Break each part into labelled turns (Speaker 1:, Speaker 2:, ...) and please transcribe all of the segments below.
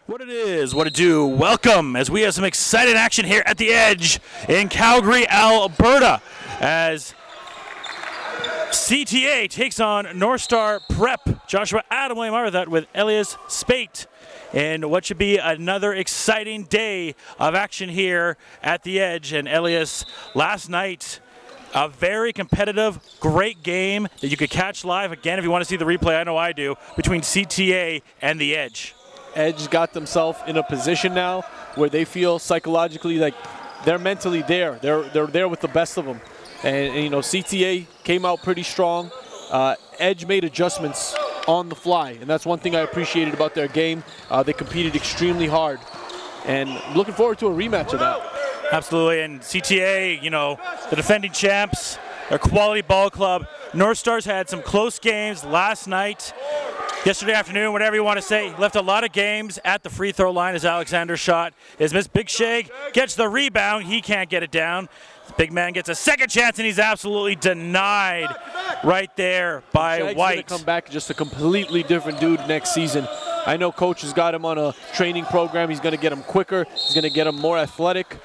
Speaker 1: What it is, what it do, welcome as we have some exciting action here at the Edge in Calgary, Alberta, as CTA takes on Northstar Prep. Joshua Adam William are that with Elias Spate in what should be another exciting day of action here at the Edge. And Elias, last night, a very competitive, great game that you could catch live. Again, if you want to see the replay, I know I do, between CTA and the Edge.
Speaker 2: Edge got themselves in a position now where they feel psychologically like they're mentally there. They're there with the best of them. And you know, CTA came out pretty strong. Edge made adjustments on the fly, and that's one thing I appreciated about their game. They competed extremely hard, and looking forward to a rematch of that.
Speaker 1: Absolutely, and CTA, you know, the defending champs, a quality ball club. Northstars had some close games last night. Yesterday afternoon, whatever you want to say, left a lot of games at the free throw line as Alexander shot is missed. Big Shag gets the rebound. He can't get it down. The big man gets a second chance, and he's absolutely denied right there by
Speaker 2: Shag's
Speaker 1: White.
Speaker 2: Gonna come back just a completely different dude next season. I know coach has got him on a training program. He's going to get him quicker. He's going to get him more athletic.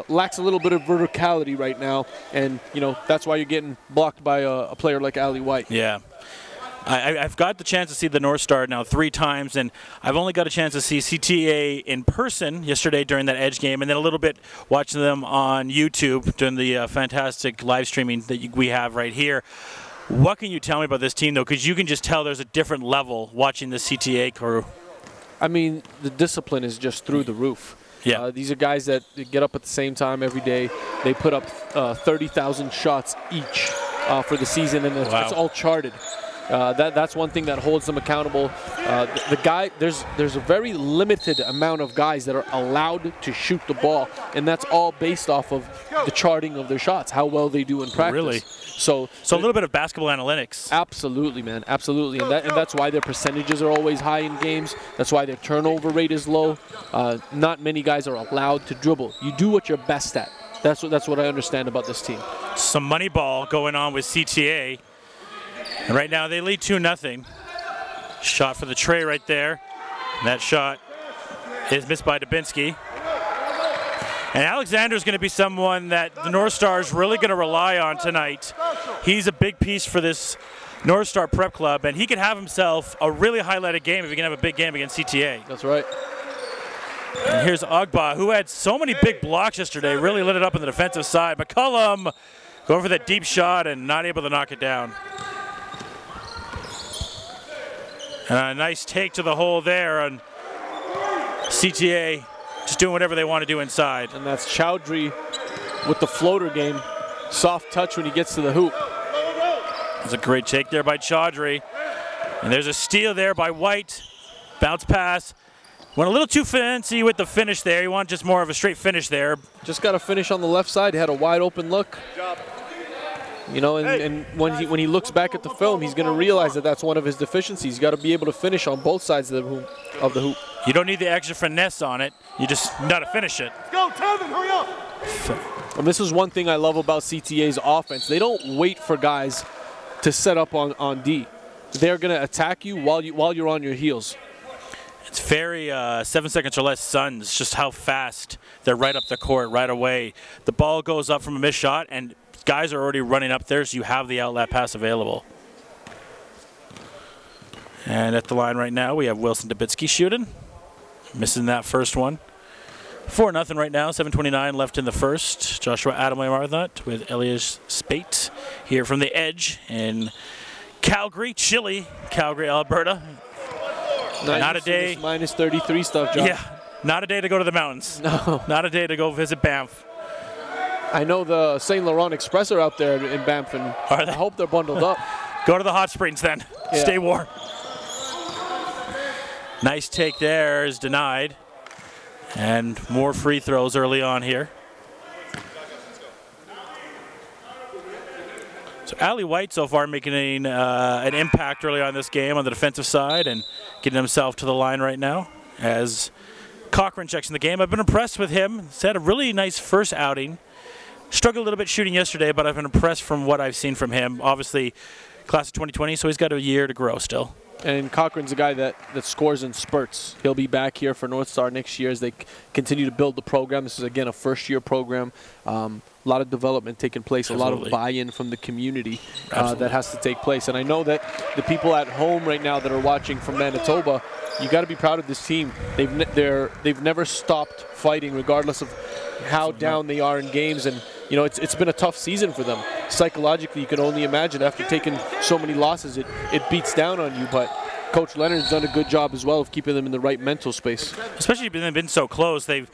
Speaker 2: Lacks a little bit of verticality right now, and you know that's why you're getting blocked by a player like Ali White.
Speaker 1: Yeah. I've got the chance to see the Northstar now 3 times, and I've only got a chance to see CTA in person yesterday during that Edge game, and then a little bit watching them on YouTube during the fantastic live streaming that we have right here. What can you tell me about this team, though? Because you can just tell there's a different level watching the CTA crew.
Speaker 2: I mean, the discipline is just through the roof.
Speaker 1: Yeah.
Speaker 2: These are guys that get up at the same time every day. They put up 30,000 shots each for the season, and it's all charted. That's one thing that holds them accountable. There's a very limited amount of guys that are allowed to shoot the ball, and that's all based off of the charting of their shots, how well they do in practice.
Speaker 1: Really?
Speaker 2: So
Speaker 1: a little bit of basketball analytics.
Speaker 2: Absolutely, man, absolutely, and that's why their percentages are always high in games. That's why their turnover rate is low. Not many guys are allowed to dribble. You do what you're best at. That's what I understand about this team.
Speaker 1: Some money ball going on with CTA. And right now they lead 2-0. Shot for the tray right there. And that shot is missed by Dubinsky. And Alexander's going to be someone that the Northstar is really going to rely on tonight. He's a big piece for this Northstar Prep Club, and he could have himself a really highlighted game if he can have a big game against CTA.
Speaker 2: That's right.
Speaker 1: And here's Ogba, who had so many big blocks yesterday, really lit it up on the defensive side. McCullum going for that deep shot and not able to knock it down. A nice take to the hole there, and CTA just doing whatever they want to do inside.
Speaker 2: And that's Chowdhury with the floater game. Soft touch when he gets to the hoop.
Speaker 1: That's a great take there by Chowdhury. And there's a steal there by White. Bounce pass. Went a little too fancy with the finish there. You want just more of a straight finish there.
Speaker 2: Just got to finish on the left side. He had a wide open look. You know, and when he looks back at the film, he's going to realize that that's one of his deficiencies. He's got to be able to finish on both sides of the hoop.
Speaker 1: You don't need the extra finesse on it. You just got to finish it.
Speaker 3: Let's go, Tevin, hurry up.
Speaker 2: And this is one thing I love about CTA's offense. They don't wait for guys to set up on D. They're going to attack you while you're on your heels.
Speaker 1: It's very 7 seconds or less Suns, just how fast they're right up the court right away. The ball goes up from a missed shot, and guys are already running up there, so you have the outlet pass available. And at the line right now, we have Wilson Dubinsky shooting. Missing that first one. 4-0 right now, 7:29 left in the first. Joshua Adam Marthat with Elias Spate here from the Edge in Calgary, chilly Calgary, Alberta. Not a day.
Speaker 2: Minus 33 stuff, John.
Speaker 1: Yeah, not a day to go to the mountains.
Speaker 2: No.
Speaker 1: Not a day to go visit Banff.
Speaker 2: I know the St. Laurent Express are out there in Banff, and I hope they're bundled up.
Speaker 1: Go to the hot springs then. Yeah. Stay warm. Nice take there is denied. And more free throws early on here. So Ali White so far making an impact early on this game on the defensive side and getting himself to the line right now as Cochran checks in the game. I've been impressed with him. He's had a really nice first outing. Struggled a little bit shooting yesterday, but I've been impressed from what I've seen from him. Obviously, class of 2020, so he's got a year to grow still.
Speaker 2: And Cochran's a guy that scores in spurts. He'll be back here for Northstar next year as they continue to build the program. This is, again, a first-year program. A lot of development taking place,
Speaker 1: Absolutely.
Speaker 2: a lot of buy-in from the community that has to take place. And I know that the people at home right now that are watching from Manitoba, you got to be proud of this team. They've never stopped fighting, regardless of how down they are in games. And you know, it's been a tough season for them. Psychologically, you can only imagine after taking so many losses, it beats down on you. But Coach Leonard's done a good job as well of keeping them in the right mental space.
Speaker 1: Especially when they've been so close. The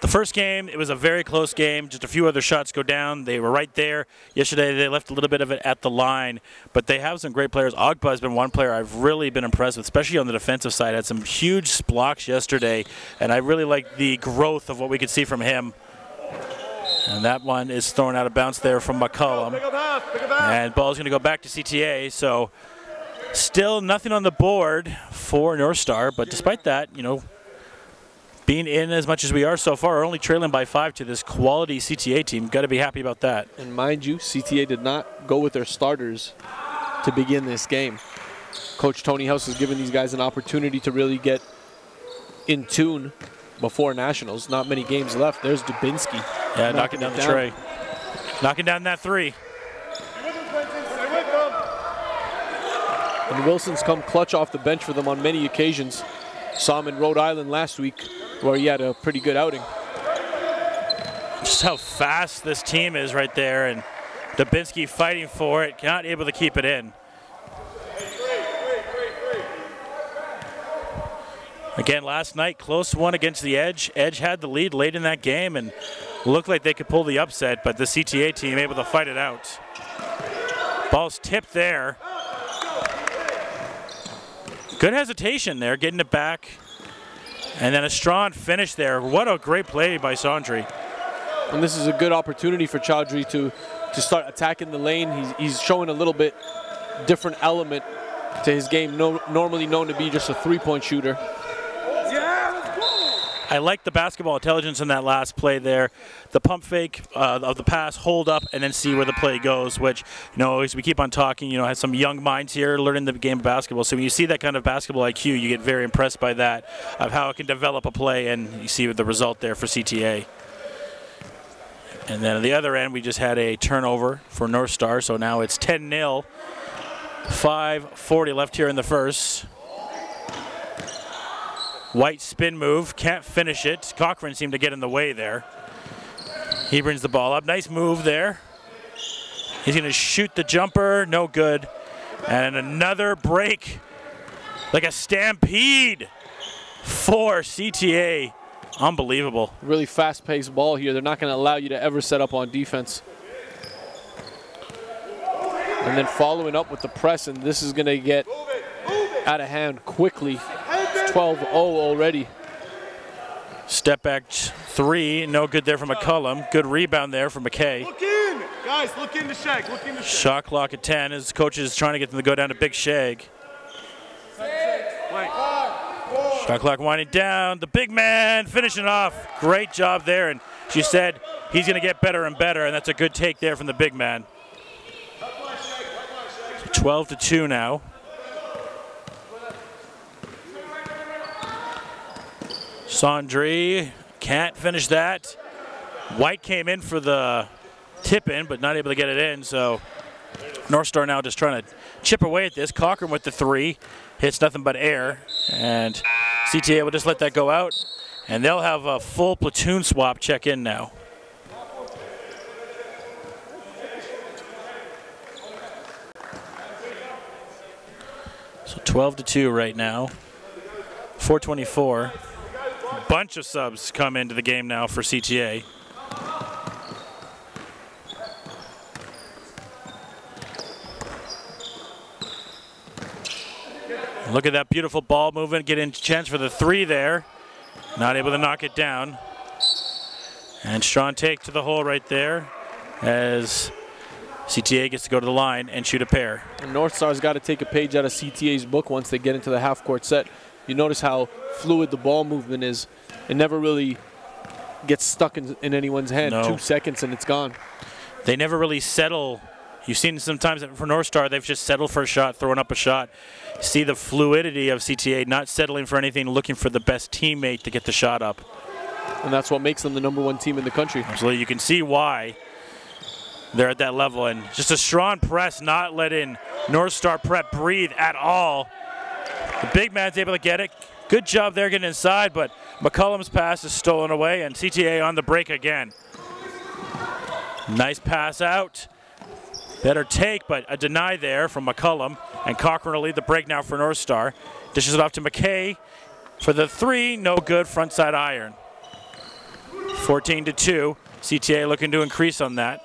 Speaker 1: first game, it was a very close game. Just a few other shots go down. They were right there. Yesterday, they left a little bit of it at the line. But they have some great players. Ogba has been one player I've really been impressed with, especially on the defensive side. Had some huge blocks yesterday. And I really like the growth of what we could see from him. And that one is thrown out of bounds there from McCullum. And ball's going to go back to CTA. So still nothing on the board for Northstar. But despite that, you know, being in as much as we are so far, only trailing by 5 to this quality CTA team. Got to be happy about that.
Speaker 2: And mind you, CTA did not go with their starters to begin this game. Coach Tony House has given these guys an opportunity to really get in tune before Nationals. Not many games left. There's Dubinsky.
Speaker 1: Yeah, knocking down the tray. Knocking down that 3.
Speaker 2: And Wilson's come clutch off the bench for them on many occasions. Saw him in Rhode Island last week where he had a pretty good outing.
Speaker 1: Just how fast this team is right there, and Dubinsky fighting for it, not able to keep it in. Again, last night, close one against the Edge. Edge had the lead late in that game and looked like they could pull the upset, but the CTA team able to fight it out. Ball's tipped there. Good hesitation there, getting it back. And then a strong finish there. What a great play by Sondry.
Speaker 2: And this is a good opportunity for Chaudhry to start attacking the lane. He's showing a little bit different element to his game, normally known to be just a three-point shooter.
Speaker 1: I like the basketball intelligence in that last play there. The pump fake of the pass, hold up, and then see where the play goes, which, you know, as we keep on talking, you know, has some young minds here learning the game of basketball. So when you see that kind of basketball IQ, you get very impressed by that, of how it can develop a play, and you see the result there for CTA. And then at the other end, we just had a turnover for Northstar, so now it's 10-0. 5:40 left here in the first. White spin move, can't finish it. Cochran seemed to get in the way there. He brings the ball up. Nice move there. He's going to shoot the jumper, no good. And another break, like a stampede for CTA. Unbelievable.
Speaker 2: Really fast-paced ball here. They're not going to allow you to ever set up on defense. And then following up with the press, and this is going to get out of hand quickly. 12-0 already.
Speaker 1: Step back 3, no good there from McCullum. Good rebound there from McKay.
Speaker 3: Look in, guys, look into Shag, look into Shag.
Speaker 1: Shot clock at 10 as coach is trying to get them to go down to Big Shag. Shot clock winding down. The big man finishing off. Great job there, and she said he's going to get better and better, and that's a good take there from the big man. 12-2 now. Sondry can't finish that. White came in for the tip in, but not able to get it in. So Northstar now just trying to chip away at this. Cochran with the 3. Hits nothing but air. And CTA will just let that go out. And they'll have a full platoon swap check in now. So 12-2 right now. 4:24. Bunch of subs come into the game now for CTA. Look at that beautiful ball movement, getting a chance for the 3 there. Not able to knock it down. And strong take to the hole right there as CTA gets to go to the line and shoot a pair.
Speaker 2: And Northstar's got to take a page out of CTA's book once they get into the half-court set. You notice how fluid the ball movement is. It never really gets stuck in anyone's hand.
Speaker 1: No.
Speaker 2: 2 seconds and it's gone.
Speaker 1: They never really settle You've seen sometimes for Northstar, they've just settled for a shot, throwing up a shot. See the fluidity of CTA, not settling for anything, looking for the best teammate to get the shot up.
Speaker 2: And that's what makes them the #1 team in the country.
Speaker 1: Absolutely, you can see why they're at that level. And just a strong press, not letting Northstar Prep breathe at all. The big man's able to get it. Good job there getting inside, but McCullum's pass is stolen away, and CTA on the break again. Nice pass out. Better take, but a deny there from McCullum, and Cochran will lead the break now for Northstar. Dishes it off to McKay for the 3, no good, front side iron. 14-2, CTA looking to increase on that.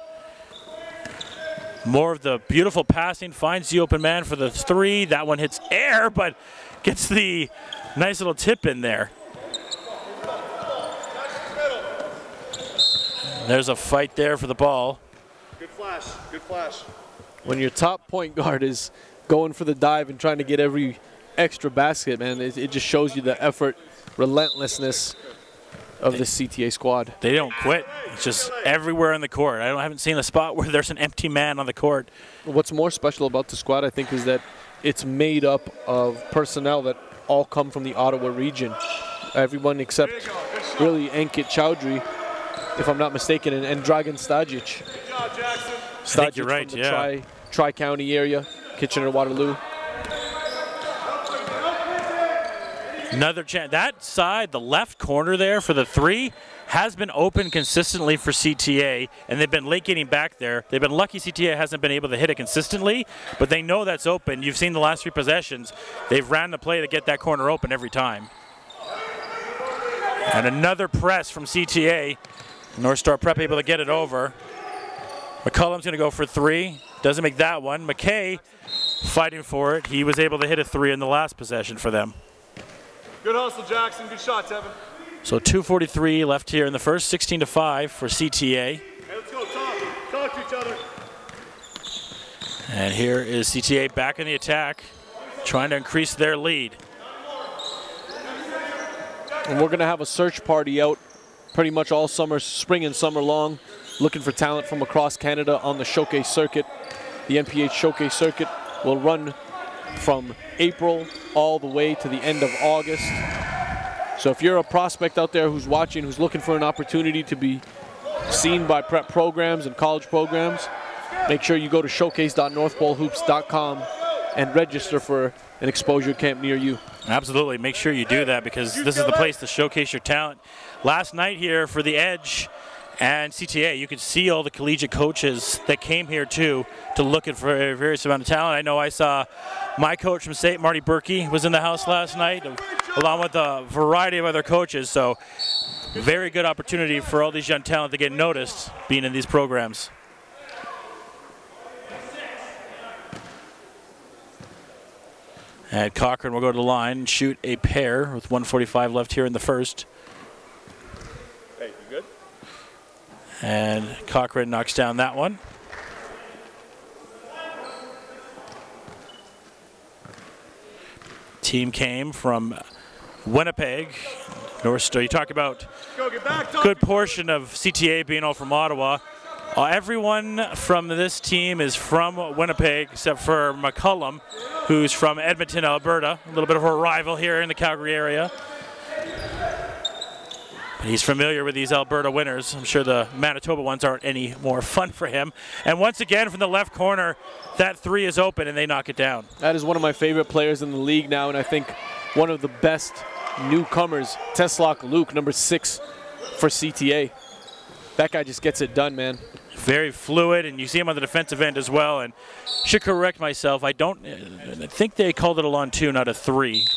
Speaker 1: More of the beautiful passing, finds the open man for the 3. That one hits air, but gets the nice little tip in there. There's a fight there for the ball.
Speaker 3: Good flash, good flash.
Speaker 2: When your top point guard is going for the dive and trying to get every extra basket, man, it just shows you the effort, relentlessness of the CTA squad.
Speaker 1: They don't quit. It's just everywhere in the court. I haven't seen a spot where there's an empty man on the court.
Speaker 2: What's more special about the squad, I think, is that it's made up of personnel that all come from the Ottawa region. Everyone except really Ankit Chowdhury, if I'm not mistaken, and Dragan Stajic.
Speaker 3: Good job, Jackson.
Speaker 1: I think you're right,
Speaker 2: from the Tri-County area, Kitchener-Waterloo.
Speaker 1: Another chance. That side, the left corner there for the 3, has been open consistently for CTA, and they've been late getting back there. They've been lucky CTA hasn't been able to hit it consistently, but they know that's open. You've seen the last 3 possessions. They've ran the play to get that corner open every time. And another press from CTA. Northstar Prep able to get it over. McCullum's going to go for 3. Doesn't make that one. McKay fighting for it. He was able to hit a 3 in the last possession for them.
Speaker 3: Good hustle, Jackson. Good shot, Tevin.
Speaker 1: So 2:43 left here in the first, 16-5 for CTA.
Speaker 3: Hey, let's go. Talk to each other.
Speaker 1: And here is CTA back in the attack, trying to increase their lead.
Speaker 2: And we're going to have a search party out pretty much all summer, spring and summer long, looking for talent from across Canada on the showcase circuit. The NPH showcase circuit will run from April all the way to the end of August. So if you're a prospect out there who's watching, who's looking for an opportunity to be seen by prep programs and college programs, make sure you go to showcase.northpolehoops.com and register for an exposure camp near you.
Speaker 1: Absolutely, make sure you do that, because this is the place to showcase your talent. Last night here for the Edge and CTA, you could see all the collegiate coaches that came here too to look at for a various amount of talent. I know I saw my coach from state, Marty Berkey, was in the house last night, along with a variety of other coaches. So very good opportunity for all these young talent to get noticed being in these programs. And Cochran will go to the line and shoot a pair with 1:45 left here in the first.
Speaker 3: Hey, you good?
Speaker 1: And Cochran knocks down that one. Team came from Winnipeg. Northstar, you talk about good portion of CTA being all from Ottawa. Everyone from this team is from Winnipeg except for McCullum, who's from Edmonton, Alberta. A little bit of a rival here in the Calgary area. But he's familiar with these Alberta winners. I'm sure the Manitoba ones aren't any more fun for him. And once again from the left corner, that 3 is open and they knock it down.
Speaker 2: That is one of my favorite players in the league now, and I think one of the best newcomers, Teslak Luke, number 6 for CTA. That guy just gets it done, man.
Speaker 1: Very fluid, and you see him on the defensive end as well. And should correct myself, I think they called it a long 2, not a 3.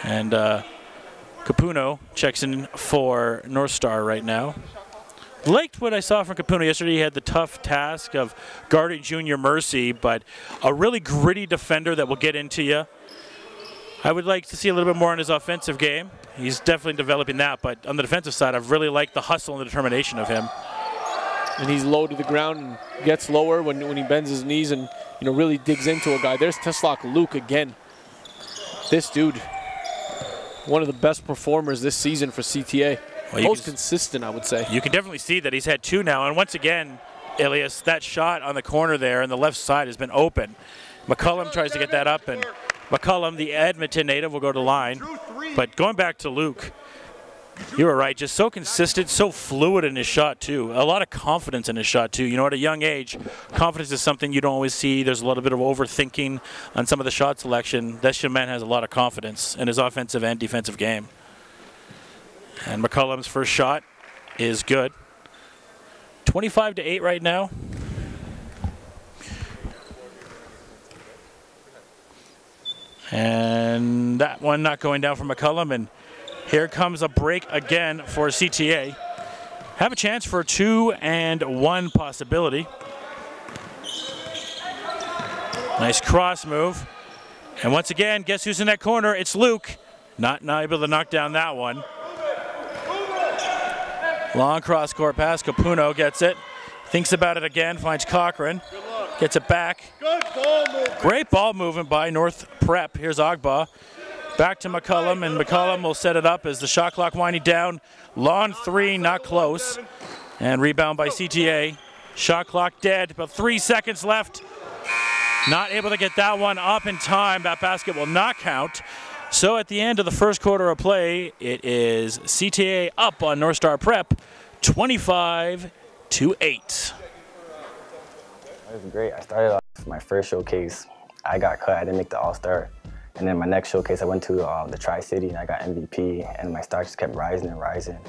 Speaker 1: And Capuno checks in for Northstar right now. Liked what I saw from Capuno yesterday. He had the tough task of guarding Junior Mercy, but a really gritty defender that will get into you. I would like to see a little bit more in his offensive game. He's definitely developing that, but on the defensive side, I've really liked the hustle and the determination of him.
Speaker 2: And he's low to the ground and gets lower when he bends his knees and really digs into a guy. There's Teslak Luke again. This dude, one of the best performers this season for CTA. Well, most consistent, I would say.
Speaker 1: You can definitely see that he's had 2 now, and once again, Ilias, that shot on the corner there on the left side has been open. McCullum tries to get that up, and McCullum, the Edmonton native, will go to line. But going back to Luke, you were right, just so consistent, so fluid in his shot too. A lot of confidence in his shot too. You know, at a young age, confidence is something you don't always see. There's a little bit of overthinking on some of the shot selection. This young man has a lot of confidence in his offensive and defensive game. And McCullum's first shot is good. 25-8 right now. And that one not going down for McCullum, and here comes a break again for CTA. Have a chance for a 2-and-1 possibility. Nice cross move. And once again, guess who's in that corner? It's Luke. Not able to knock down that one. Long cross court pass. Capuno gets it. Thinks about it again. Finds Cochran. Gets it back. Great ball movement by North Prep. Here's Agba. Back to McCullum, and McCullum will set it up as the shot clock winding down. Long three, not close. And rebound by CTA. Shot clock dead, about 3 seconds left. Not able to get that one up in time. That basket will not count. So at the end of the first quarter of play, it is CTA up on Northstar Prep, 25-8.
Speaker 4: It was great. I started off my first showcase. I got cut. I didn't make the All-Star. And then my next showcase, I went to the Tri-City, and I got MVP, and my star just kept rising and rising.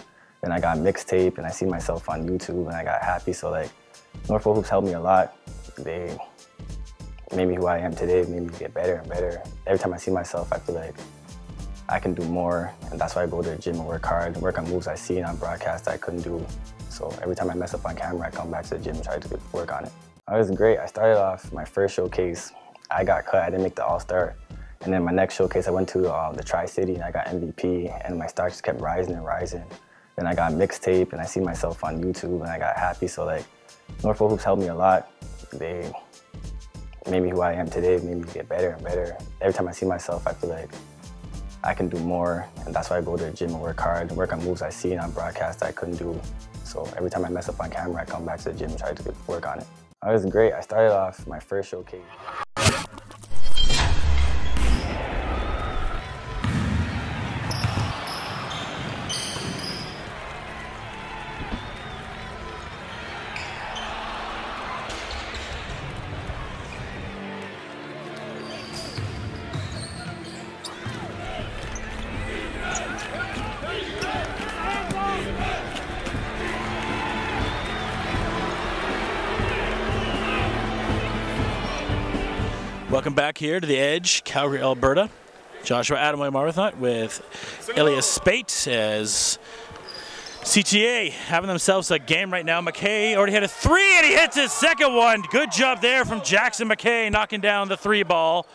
Speaker 4: Then I got mixtape, and I see myself on YouTube, and I got happy. So, like, Norfolk Hoops helped me a lot. They made me who I am today, made me get better and better. Every time I see myself, I feel like I can do more, and that's why I go to the gym and work hard, work on moves I see on broadcast that I couldn't do. So every time I mess up on camera, I come back to the gym and try to work on it. It was great. I started off my first showcase. I got cut. I didn't make the All-Star. And then my next showcase, I went to the Tri-City, and I got MVP, and my star just kept rising and rising. Then I got mixtape, and I see myself on YouTube, and I got happy. So, like, Norfolk Hoops helped me a lot. They made me who I am today, made me get better and better. Every time I see myself, I feel like I can do more, and that's why I go to the gym and work hard, work on moves I see on broadcast that I couldn't do. So every time I mess up on camera, I come back to the gym and try to work on it. It was great. I started off my first showcase.
Speaker 1: Welcome back here to the Edge, Calgary, Alberta. Joshua Adamway Marathon with Ilias Spate as CTA having themselves a game right now. McKay already hit a three, and he hits his second one. Good job there from Jackson McKay, knocking down the three ball.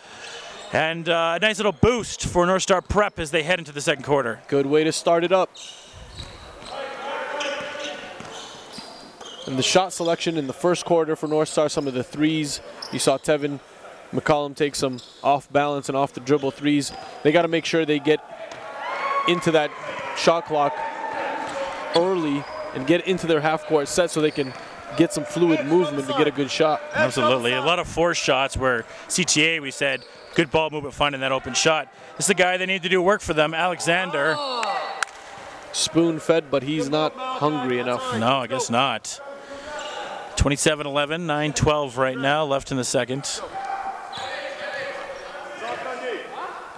Speaker 1: And a nice little boost for Northstar Prep as they head into the second quarter.
Speaker 2: Good way to start it up. And the shot selection in the first quarter for Northstar, some of the threes. You saw Tevin McCollum take some off balance and off the dribble threes. They got to make sure they get into that shot clock early and get into their half court set so they can get some fluid movement to get a good shot.
Speaker 1: Absolutely. A lot of forced shots where CTA, we said, good ball movement, finding that open shot. This is the guy they need to do work for them, Alexander.
Speaker 2: Spoon-fed, but he's not hungry enough.
Speaker 1: No, I guess not. 27-11, 9-12 right now, left in the second.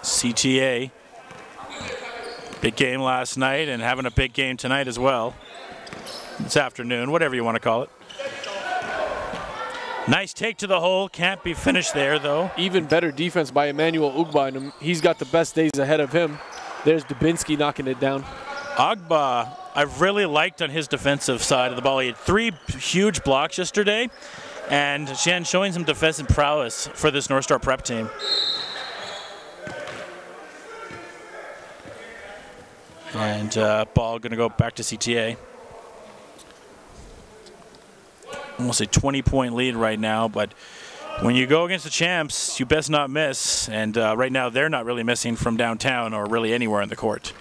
Speaker 1: CTA, big game last night and having a big game tonight as well. This afternoon, whatever you want to call it. Nice take to the hole, can't be finished there though.
Speaker 2: Even better defense by Emmanuel Ugba, and he's got the best days ahead of him. There's Dubinsky knocking it down.
Speaker 1: Agba, I've really liked on his defensive side of the ball. He had 3 huge blocks yesterday, and Shan showing some defensive prowess for this Northstar Prep team. And ball going to go back to CTA. Almost a 20-point lead right now, but when you go against the champs, you best not miss. And right now, they're not really missing from downtown or really anywhere in the court.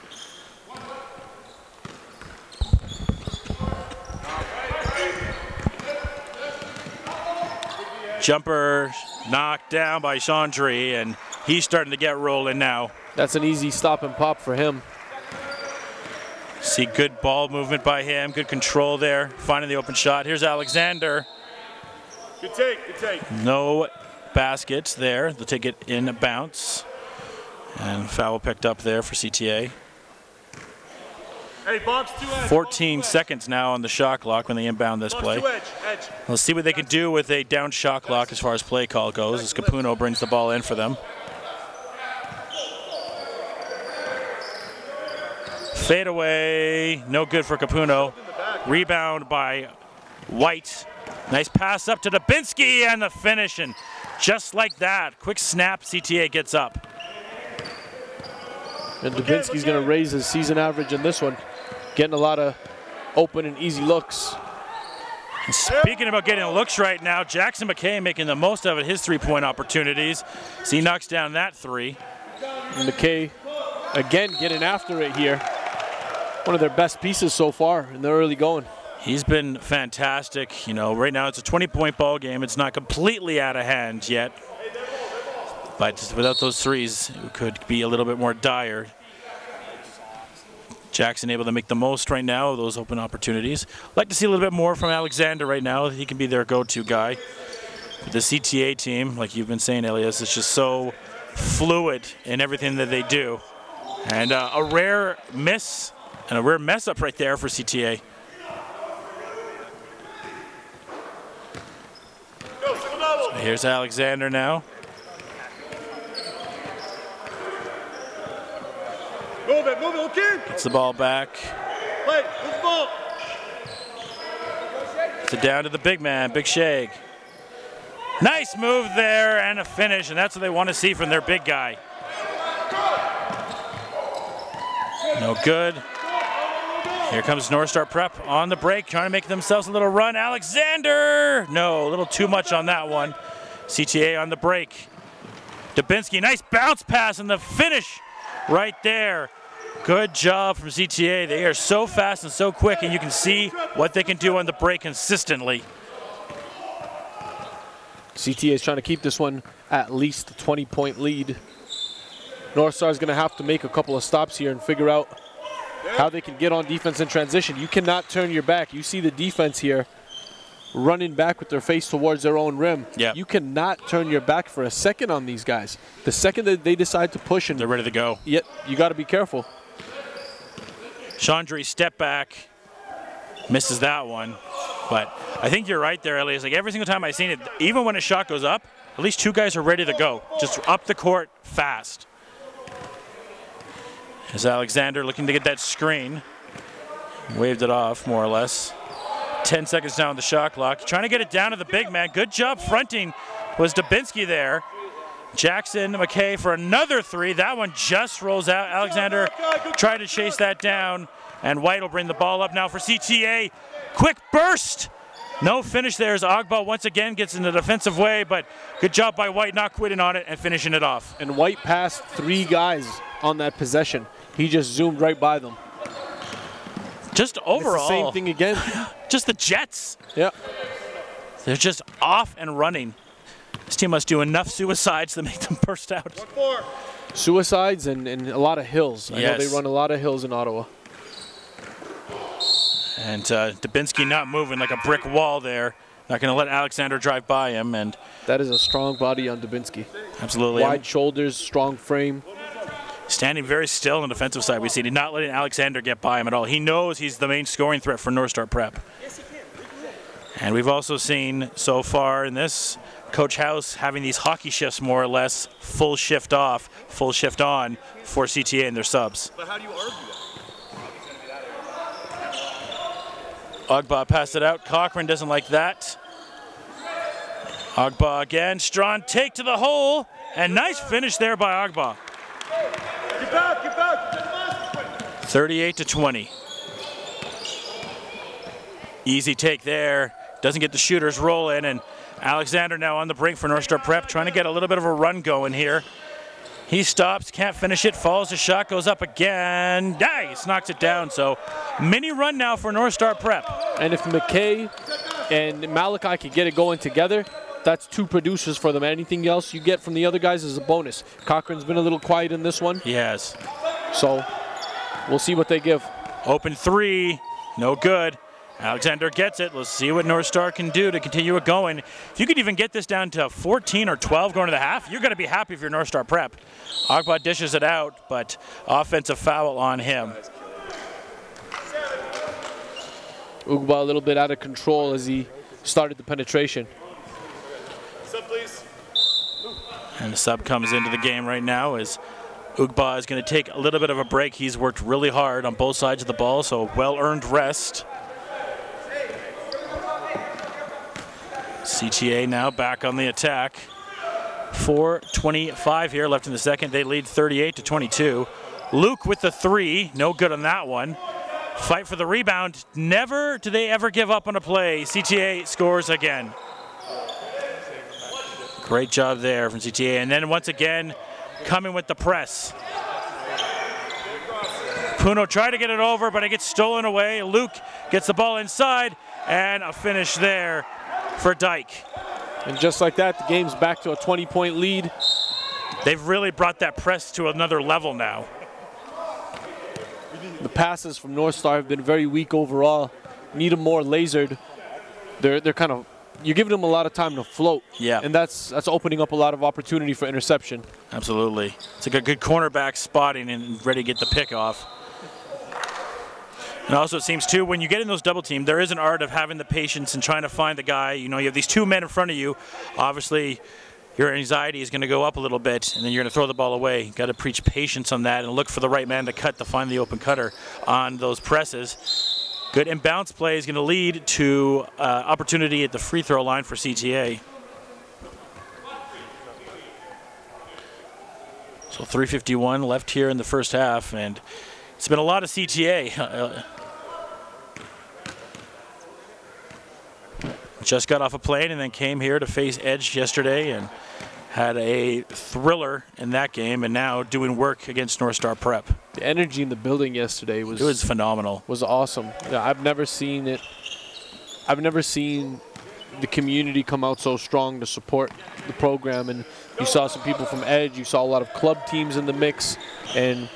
Speaker 1: Jumper knocked down by Chandri, and he's starting to get rolling now.
Speaker 2: That's an easy stop and pop for him.
Speaker 1: See good ball movement by him, good control there, finding the open shot. Here's Alexander.
Speaker 3: Good take, good take.
Speaker 1: No baskets there. They'll take it in a bounce. And foul picked up there for CTA.
Speaker 3: Hey, box 2 edge.
Speaker 1: 14 seconds now on the shot clock when they inbound this play.
Speaker 3: Box 2 edge.
Speaker 1: Let's see what they can do with a down shot clock as far as play call goes, as Capuno brings the ball in for them. Fade away, no good for Capuno. Rebound by White. Nice pass up to Dubinsky and the finish, and just like that, quick snap, CTA gets up.
Speaker 2: And Dubinsky's going to raise his season average in this one, getting a lot of open and easy looks.
Speaker 1: And speaking about getting looks right now, Jackson McKay making the most of it, his three-point opportunities. So he knocks down that three.
Speaker 2: And McKay, again, getting after it here. One of their best pieces so far in the early going.
Speaker 1: He's been fantastic. You know, right now it's a 20-point ball game. It's not completely out of hand yet. But without those threes, it could be a little bit more dire. Jackson able to make the most right now of those open opportunities. Like to see a little bit more from Alexander right now. He can be their go-to guy. The CTA team, like you've been saying, Elias, is just so fluid in everything that they do. And a rare miss and a rare mess up right there for CTA. So here's Alexander now.
Speaker 3: Move it, okay.
Speaker 1: Gets the ball back.
Speaker 3: Play, move the ball.
Speaker 1: So down to the big man, Big Shag. Nice move there and a finish, and that's what they want to see from their big guy. No good. Here comes Northstar Prep on the break, trying to make themselves a little run. Alexander! No, a little too much on that one. CTA on the break. Dubinsky, nice bounce pass and the finish right there. Good job from CTA. They are so fast and so quick, and you can see what they can do on the break consistently.
Speaker 2: CTA is trying to keep this one at least a 20-point lead. Northstar is going to have to make a couple of stops here and figure out how they can get on defense in transition. You cannot turn your back. You see the defense here running back with their face towards their own rim.
Speaker 1: Yep.
Speaker 2: You cannot turn your back for a second on these guys. The second that they decide to push, and
Speaker 1: they're ready to go.
Speaker 2: Yet you got to be careful.
Speaker 1: Chandri step back, misses that one. But I think you're right there, Elias. Like every single time I've seen it, even when a shot goes up, at least two guys are ready to go. Just up the court fast. As Alexander looking to get that screen. Waved it off, more or less. 10 seconds down on the shot clock. Trying to get it down to the big man. Good job fronting was Dubinsky there. Jackson McKay for another three. That one just rolls out. Alexander tried to chase that down, and White will bring the ball up now for CTA. Quick burst. No finish there as Agba once again gets in the defensive way, but good job by White not quitting on it and finishing it off.
Speaker 2: And White passed three guys on that possession. He just zoomed right by them.
Speaker 1: Just overall.
Speaker 2: It's the same thing again.
Speaker 1: Just the Jets.
Speaker 2: Yeah.
Speaker 1: They're just off and running. This team must do enough suicides to make them burst out.
Speaker 2: Suicides and a lot of hills. I know they run a lot of hills in Ottawa.
Speaker 1: And Dubinsky not moving like a brick wall there. Not going to let Alexander drive by him. And
Speaker 2: that is a strong body on Dubinsky.
Speaker 1: Absolutely.
Speaker 2: Wide shoulders, strong frame.
Speaker 1: Standing very still on the defensive side, we see. He's not letting Alexander get by him at all. He knows he's the main scoring threat for Northstar Prep. And we've also seen so far in this, Coach House having these hockey shifts more or less, full shift off, full shift on for CTA and their subs.
Speaker 3: But how do you argue that?
Speaker 1: Agba passed it out. Cochran doesn't like that. Agba again. Strong take to the hole. And nice finish there by Agba.
Speaker 3: Get back, get back.
Speaker 1: 38-20. Easy take there. Doesn't get the shooters rolling. And Alexander now on the brink for Northstar Prep, trying to get a little bit of a run going here. He stops, can't finish it, falls the shot, goes up again. Nice, knocks it down. So mini run now for Northstar Prep.
Speaker 2: And if McKay and Malachi could get it going together, that's 2 producers for them. Anything else you get from the other guys is a bonus. Cochran's been a little quiet in this one.
Speaker 1: Yes.
Speaker 2: So we'll see what they give.
Speaker 1: Open 3, no good. Alexander gets it. Let's see what Northstar can do to continue it going. If you could even get this down to 14 or 12 going to the half, you're going to be happy if you're Northstar Prep. Agba dishes it out, but offensive foul on him.
Speaker 2: Ugba a little bit out of control as he started the penetration.
Speaker 3: Sub, please.
Speaker 1: And the sub comes into the game right now as Ugba is going to take a little bit of a break. He's worked really hard on both sides of the ball, so well-earned rest. CTA now back on the attack. 4:25 here left in the second. They lead 38-22. Luke with the 3, no good on that one. Fight for the rebound. Never do they ever give up on a play. CTA scores again. Great job there from CTA. And then once again, coming with the press. Puno tried to get it over, but it gets stolen away. Luke gets the ball inside, and a finish there for Dyke.
Speaker 2: And just like that, the game's back to a 20-point lead.
Speaker 1: They've really brought that press to another level now.
Speaker 2: The passes from Northstar have been very weak overall. Need them more lasered. They're kind of, you're giving them a lot of time to float.
Speaker 1: Yeah.
Speaker 2: And that's opening up a lot of opportunity for interception.
Speaker 1: Absolutely. It's like a good cornerback spotting and ready to get the pick off. And also it seems too, when you get in those double team, there is an art of having the patience and trying to find the guy. You know, you have these 2 men in front of you. Obviously, your anxiety is going to go up a little bit, and then you're going to throw the ball away. You've got to preach patience on that and look for the right man to cut to find the open cutter on those presses. Good inbounds play is going to lead to opportunity at the free throw line for CTA. So 3:51 left here in the first half, and it's been a lot of CTA. Just got off a plane and then came here to face Edge yesterday and had a thriller in that game, and now doing work against Northstar Prep.
Speaker 2: The energy in the building yesterday was
Speaker 1: phenomenal.
Speaker 2: Was awesome. Yeah, I've never seen it. I've never seen the community come out so strong to support the program, and you saw some people from Edge. You saw a lot of club teams in the mix, and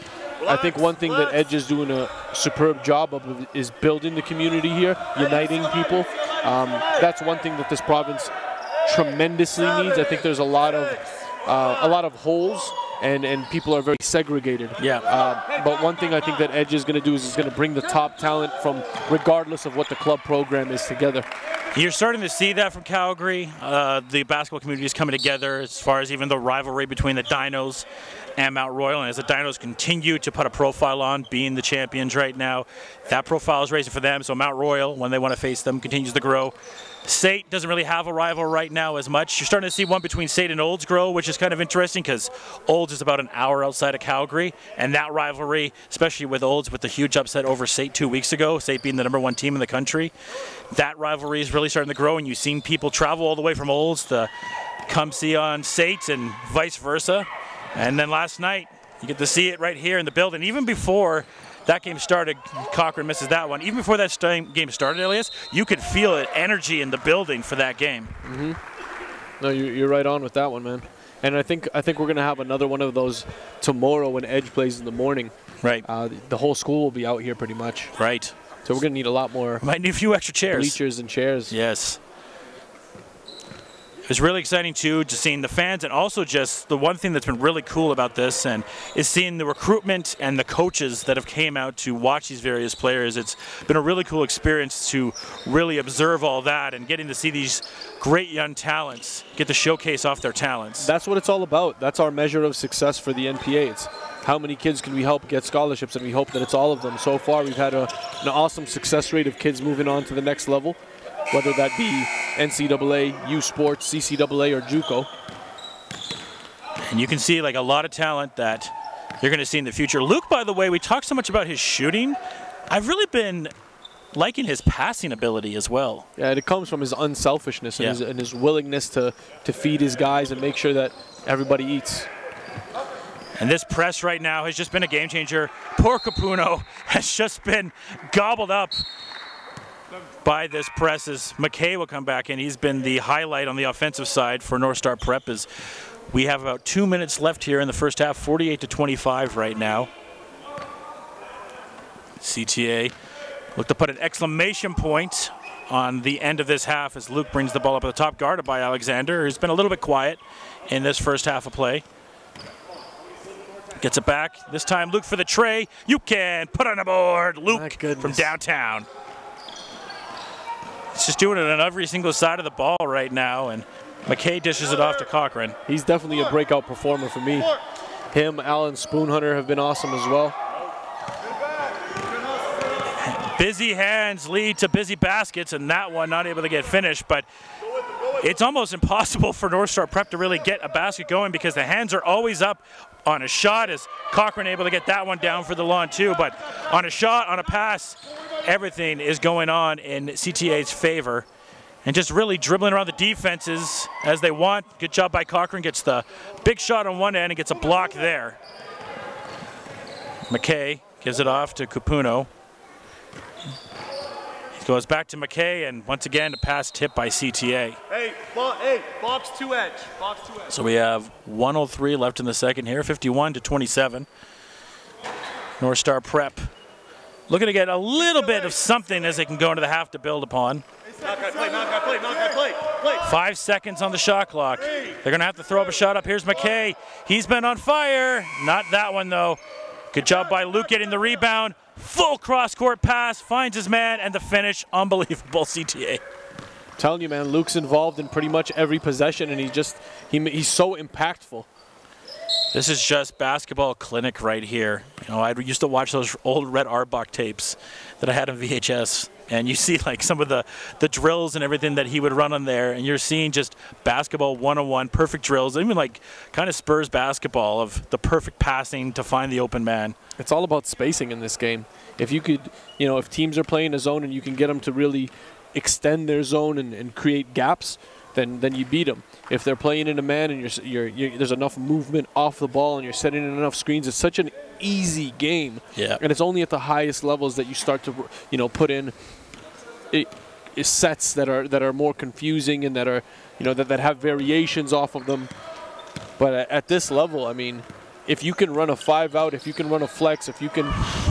Speaker 2: I think one thing that Edge is doing a superb job of is building the community here, uniting people. That's one thing that this province tremendously needs. I think there's a lot of holes, and people are very segregated.
Speaker 1: Yeah.
Speaker 2: But one thing I think that Edge is going to do is going to bring the top talent from regardless of what the club program is together.
Speaker 1: You're starting to see that from Calgary. The basketball community is coming together as far as even the rivalry between the Dinos and Mount Royal. And as the Dinos continue to put a profile on, being the champions right now, that profile is raising for them. So Mount Royal, when they want to face them, continues to grow. State doesn't really have a rival right now as much. You're starting to see one between State and Olds grow, which is kind of interesting because Olds is about an hour outside of Calgary, and that rivalry, especially with Olds with the huge upset over State 2 weeks ago, State being the #1 team in the country, that rivalry is really starting to grow, and you've seen people travel all the way from Olds to come see on State and vice versa. And then last night, you get to see it right here in the building. Even before that game started, Cochrane misses that one. Even before that game started, Elias, you could feel it, energy in the building for that game.
Speaker 2: Mm-hmm. No, you're right on with that one, man. And I think we're going to have another one of those tomorrow when Edge plays in the morning.
Speaker 1: Right.
Speaker 2: The whole school will be out here pretty much.
Speaker 1: Right.
Speaker 2: So we're going to need a lot more.
Speaker 1: Might need a few extra chairs.
Speaker 2: Bleachers and chairs.
Speaker 1: Yes. It was really exciting, too, just seeing the fans, and also just the one thing that's been really cool about this and is seeing the recruitment and the coaches that have came out to watch these various players. It's been a really cool experience to really observe all that and getting to see these great young talents get to showcase off their talents.
Speaker 2: That's what it's all about. That's our measure of success for the NPA. It's how many kids can we help get scholarships, and we hope that it's all of them. So far, we've had an awesome success rate of kids moving on to the next level, whether that be NCAA, U Sports, CCAA, or JUCO.
Speaker 1: And you can see like a lot of talent that you're going to see in the future. Luke, by the way, we talked so much about his shooting. I've really been liking his passing ability as well.
Speaker 2: Yeah, and it comes from his unselfishness and his willingness to feed his guys and make sure that everybody eats.
Speaker 1: And this press right now has just been a game changer. Poor Capuno has just been gobbled up by this press as McKay will come back in. He's been the highlight on the offensive side for Northstar Prep. As we have about 2 minutes left here in the first half, 48-25 right now. CTA look to put an exclamation point on the end of this half as Luke brings the ball up at the top, guarded by Alexander, who's been a little bit quiet in this first half of play. Gets it back. This time Luke for the tray. You can put on the board. Luke from downtown. He's just doing it on every single side of the ball right now, and McKay dishes it off to Cochran.
Speaker 2: He's definitely a breakout performer for me. Him, Alan Spoonhunter have been awesome as well.
Speaker 1: Busy hands lead to busy baskets, and that one not able to get finished, but it's almost impossible for Northstar Prep to really get a basket going because the hands are always up on a shot. As Cochran able to get that one down for the lawn too, but on a shot, on a pass, everything is going on in CTA's favor. And just really dribbling around the defenses as they want. Good job by Cochran, gets the big shot on one end and gets a block there. McKay gives it off to Capuno. Goes back to McKay, and once again, a pass tipped by CTA.
Speaker 3: Hey, box 2 edge. Box 2 edge.
Speaker 1: So we have 1:03 left in the second here, 51-27. Northstar Prep looking to get a little bit of something as they can go into the half to build upon.
Speaker 3: Knock guy play.
Speaker 1: 5 seconds on the shot clock. They're going to have to throw up a shot up. Here's McKay. He's been on fire. Not that one, though. Good job by Luke getting the rebound. Full cross-court pass, finds his man, and the finish, unbelievable, CTA.
Speaker 2: Telling you, man, Luke's involved in pretty much every possession, and he's so impactful.
Speaker 1: This is just basketball clinic right here. You know, I used to watch those old Red Arbach tapes that I had on VHS, and you see like some of the drills and everything that he would run on there, and you're seeing just basketball 101, perfect drills, even like kind of Spurs basketball of the perfect passing to find the open man.
Speaker 2: It's all about spacing in this game. If you could, you know, if teams are playing a zone and you can get them to really extend their zone and create gaps, then you beat them. If they're playing in a man and there's enough movement off the ball and you're setting in enough screens, it's such an easy game.
Speaker 1: Yeah.
Speaker 2: And it's only at the highest levels that you start to, you know, put in sets that are more confusing and that are, you know, that have variations off of them. But at this level, I mean, if you can run a 5-out, if you can run a flex, if you can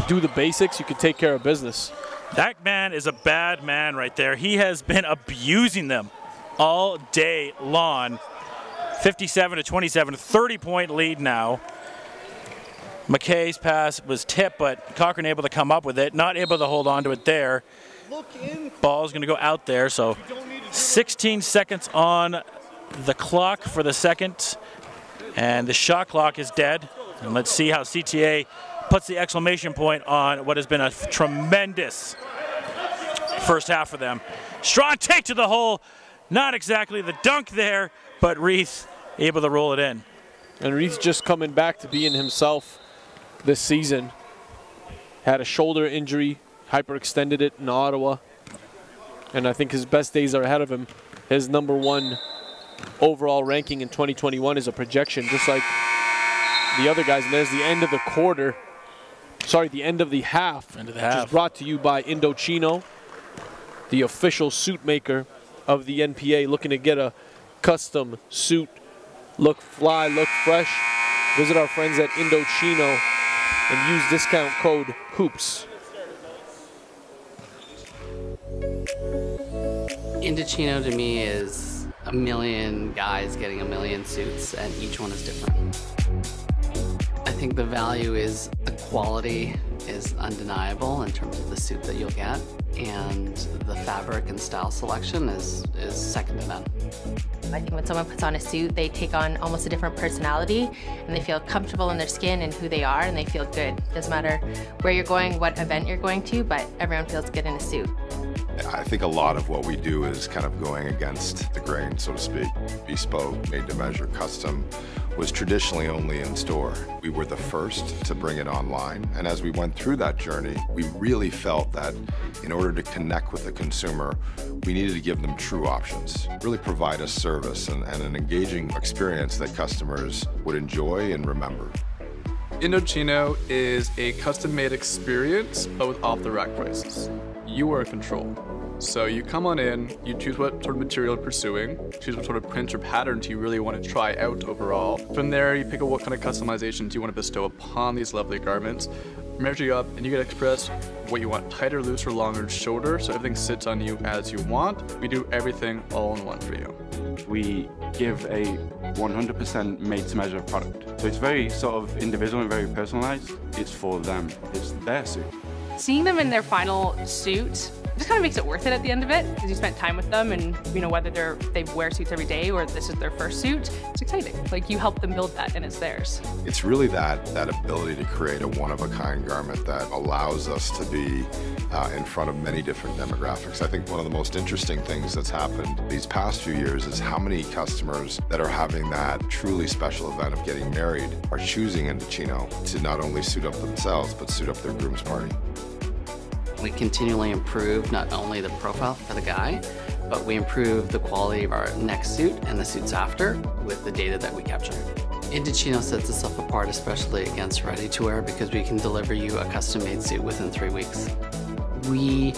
Speaker 2: do the basics, you can take care of business.
Speaker 1: That man is a bad man right there. He has been abusing them all day long. 57-27, 30-point lead now. McKay's pass was tipped, but Cochran able to come up with it, not able to hold on to it there. Ball's going to go out there, so 16 seconds on the clock for the second, and the shot clock is dead. And let's see how CTA puts the exclamation point on what has been a tremendous first half for them. Strong take to the hole. Not exactly the dunk there, but Reith able to roll it in.
Speaker 2: And Reith just coming back to being himself this season. Had a shoulder injury, hyperextended it in Ottawa. And I think his best days are ahead of him. His #1 overall ranking in 2021 is a projection, just like the other guys. And there's the end of the quarter. Sorry, the end of the half.
Speaker 1: End of the half.
Speaker 2: Which is brought to you by Indochino, the official suit maker of the NPA, looking to get a custom suit, look fly, look fresh. Visit our friends at Indochino and use discount code HOOPS.
Speaker 5: Indochino to me is a million guys getting a million suits, and each one is different. I think the value is the quality is undeniable in terms of the suit that you'll get, and the fabric and style selection is second to none.
Speaker 6: I think when someone puts on a suit, they take on almost a different personality, and they feel comfortable in their skin and who they are, and they feel good. Doesn't matter where you're going, what event you're going to, but everyone feels good in a suit.
Speaker 7: I think a lot of what we do is kind of going against the grain, so to speak. Bespoke, made to measure, custom was traditionally only in store. We were the first to bring it online, and as we went through that journey, we really felt that in order to connect with the consumer, we needed to give them true options, really provide a service and an engaging experience that customers would enjoy and remember.
Speaker 8: Indochino is a custom-made experience, but with off-the-rack prices. You are in control. So you come on in, you choose what sort of material you're pursuing, choose what sort of print or patterns you really want to try out overall. From there, you pick out what kind of customizations you want to bestow upon these lovely garments, measure you up, and you get to express what you want, tighter, looser, longer, shorter, so everything sits on you as you want. We do everything all in one for you.
Speaker 9: We give a 100% made-to-measure product. So it's very sort of individual and very personalized. It's for them. It's their suit.
Speaker 10: Seeing them in their final suit just kind of makes it worth it at the end of it, because you spent time with them, and you know, whether they wear suits every day or this is their first suit, it's exciting. Like, you help them build that and it's theirs.
Speaker 7: It's really that ability to create a one-of-a-kind garment that allows us to be in front of many different demographics. I think one of the most interesting things that's happened these past few years is how many customers that are having that truly special event of getting married are choosing Indochino to not only suit up themselves, but suit up their groom's party.
Speaker 5: We continually improve not only the profile for the guy, but we improve the quality of our next suit and the suits after with the data that we capture. Indochino sets itself apart, especially against ready-to-wear, because we can deliver you a custom-made suit within 3 weeks. We,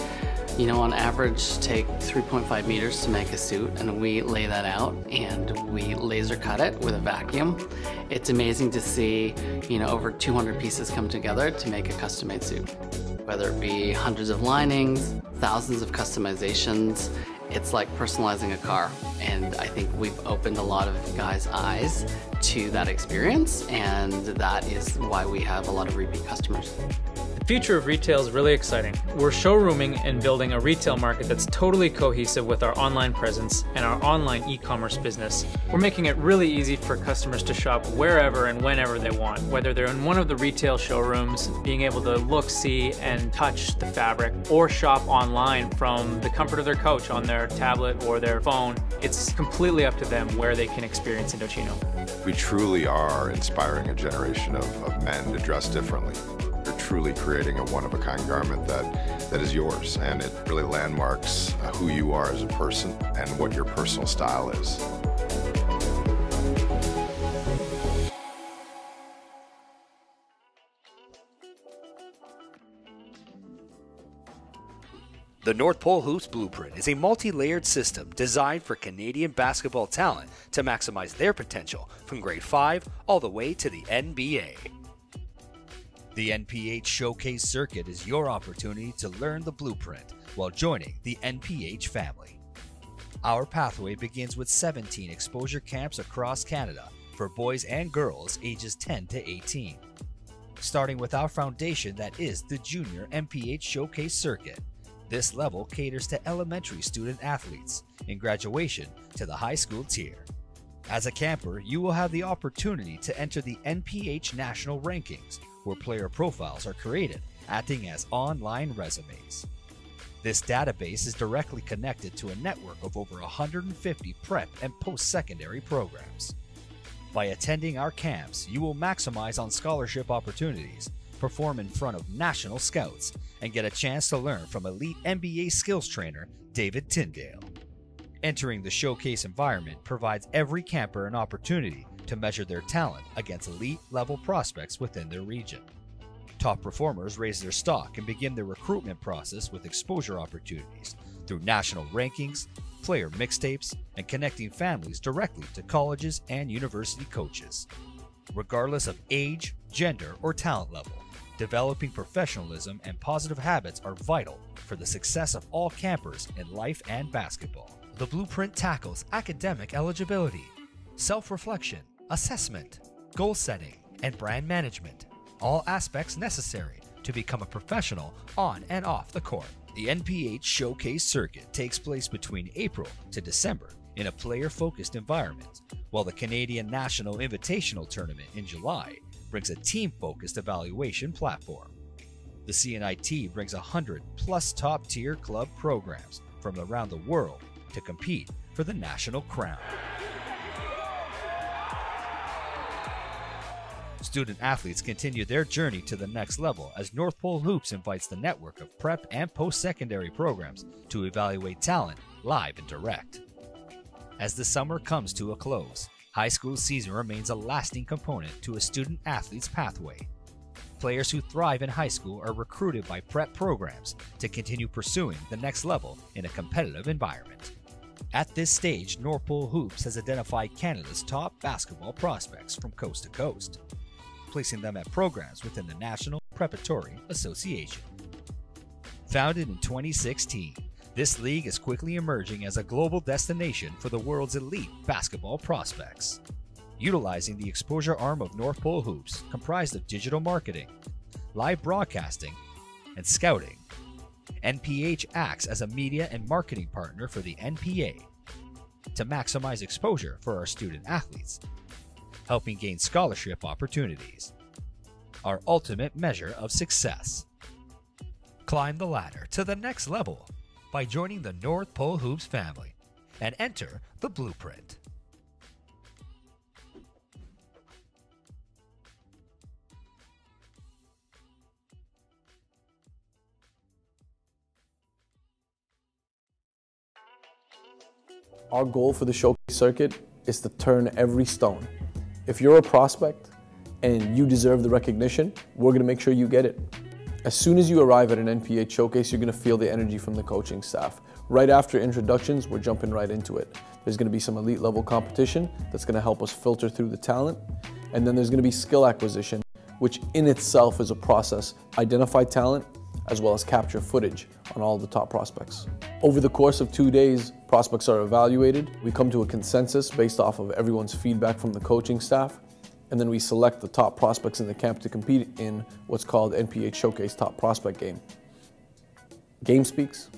Speaker 5: on average, take 3.5 meters to make a suit, and we lay that out and we laser cut it with a vacuum. It's amazing to see, over 200 pieces come together to make a custom-made suit. Whether it be hundreds of linings, thousands of customizations, it's like personalizing a car. And I think we've opened a lot of guys' eyes to that experience, and that is why we have a lot of repeat customers.
Speaker 11: The future of retail is really exciting. We're showrooming and building a retail market that's totally cohesive with our online presence and our online e-commerce business. We're making it really easy for customers to shop wherever and whenever they want, whether they're in one of the retail showrooms, being able to look, see, and touch the fabric, or shop online from the comfort of their couch on their tablet or their phone. It's completely up to them where they can experience Indochino.
Speaker 7: We truly are inspiring a generation of men to dress differently. You're truly creating a one-of-a-kind garment that is yours, and it really landmarks who you are as a person and what your personal style is.
Speaker 12: The North Pole Hoops Blueprint is a multi-layered system designed for Canadian basketball talent to maximize their potential from grade 5 all the way to the NBA. The NPH Showcase Circuit is your opportunity to learn the blueprint while joining the NPH family. Our pathway begins with 17 exposure camps across Canada for boys and girls ages 10 to 18. Starting with our foundation that is the Junior NPH Showcase Circuit. This level caters to elementary student athletes in graduation to the high school tier. As a camper, you will have the opportunity to enter the NPH National Rankings, where player profiles are created, acting as online resumes. This database is directly connected to a network of over 150 prep and post-secondary programs. By attending our camps, you will maximize on scholarship opportunities, perform in front of national scouts, and get a chance to learn from elite NBA skills trainer David Tyndale. Entering the showcase environment provides every camper an opportunity to measure their talent against elite-level prospects within their region. Top performers raise their stock and begin their recruitment process with exposure opportunities through national rankings, player mixtapes, and connecting families directly to colleges and university coaches. Regardless of age, gender, or talent level, developing professionalism and positive habits are vital for the success of all campers in life and basketball. The Blueprint tackles academic eligibility, self-reflection, assessment, goal setting, and brand management, all aspects necessary to become a professional on and off the court. The NPH Showcase Circuit takes place between April to December in a player-focused environment, while the Canadian National Invitational Tournament in July brings a team-focused evaluation platform. The CNIT brings 100+ top-tier club programs from around the world to compete for the national crown. Student athletes continue their journey to the next level as North Pole Hoops invites the network of prep and post-secondary programs to evaluate talent live and direct. As the summer comes to a close, high school season remains a lasting component to a student athlete's pathway.
Speaker 13: players who thrive in high school are recruited by prep programs to continue pursuing the next level in a competitive environment. At this stage, North Pole Hoops has identified Canada's top basketball prospects from coast to coast, placing them at programs within the National Preparatory Association. Founded in 2016, this league is quickly emerging as a global destination for the world's elite basketball prospects. Utilizing the exposure arm of North Pole Hoops, comprised of digital marketing, live broadcasting, and scouting, NPH acts as a media and marketing partner for the NPA to maximize exposure for our student athletes, helping gain scholarship opportunities. Our ultimate measure of success. Climb the ladder to the next level by joining the North Pole Hoops family and enter the blueprint.
Speaker 14: Our goal for the showcase circuit is to turn every stone. If you're a prospect and you deserve the recognition, we're going to make sure you get it. As soon as you arrive at an NPH showcase, you're going to feel the energy from the coaching staff. Right after introductions, we're jumping right into it. There's going to be some elite level competition that's going to help us filter through the talent. And then there's going to be skill acquisition, which in itself is a process. Identify talent as well as capture footage on all the top prospects. Over the course of 2 days, prospects are evaluated. We come to a consensus based off of everyone's feedback from the coaching staff, and then we select the top prospects in the camp to compete in what's called NPH Showcase Top Prospect Game. Game speaks.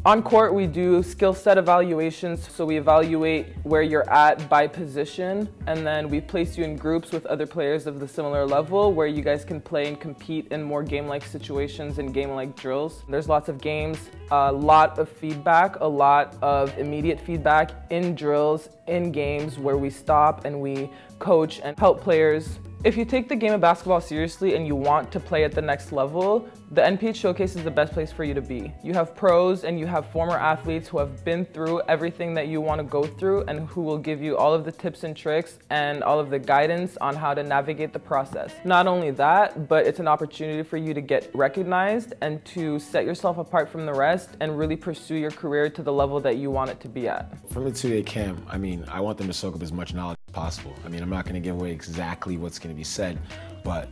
Speaker 15: On court, we do skill set evaluations, so we evaluate where you're at by position, and then we place you in groups with other players of the similar level where you guys can play and compete in more game-like situations and game-like drills. There's lots of games, a lot of feedback, a lot of immediate feedback in drills, in games where we stop and we coach and help players. If you take the game of basketball seriously and you want to play at the next level, the NPH Showcase is the best place for you to be. You have pros and you have former athletes who have been through everything that you want to go through and who will give you all of the tips and tricks and all of the guidance on how to navigate the process. Not only that, but it's an opportunity for you to get recognized and to set yourself apart from the rest and really pursue your career to the level that you want it to be at.
Speaker 16: From the 2-day camp, I want them to soak up as much knowledge as possible. I'm not going to give away exactly what's going to be said, but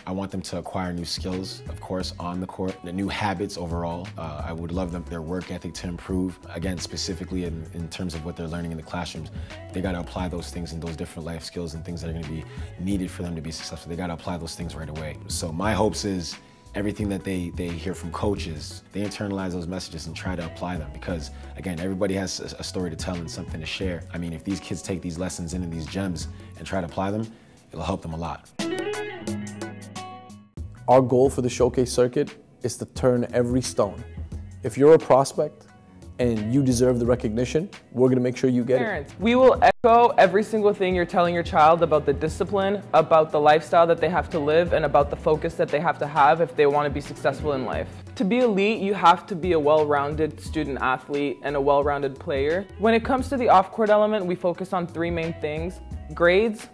Speaker 16: I want them to acquire new skills, of course, on the court, the new habits overall. I would love their work ethic to improve. Again, specifically in terms of what they're learning in the classrooms, they got to apply those things and those different life skills and things that are going to be needed for them to be successful. They got to apply those things right away. So my hopes is everything that they hear from coaches, they internalize those messages and try to apply them, because again, everybody has a story to tell and something to share. If these kids take these lessons in and these gems and try to apply them, it'll help them a lot.
Speaker 14: Our goal for the showcase circuit is to turn every stone. If you're a prospect and you deserve the recognition, we're going to make sure you get it.
Speaker 15: We will echo every single thing you're telling your child about the discipline, about the lifestyle that they have to live, and about the focus that they have to have if they want to be successful in life. To be elite, you have to be a well-rounded student athlete and a well-rounded player. When it comes to the off-court element, we focus on 3 main things: grades,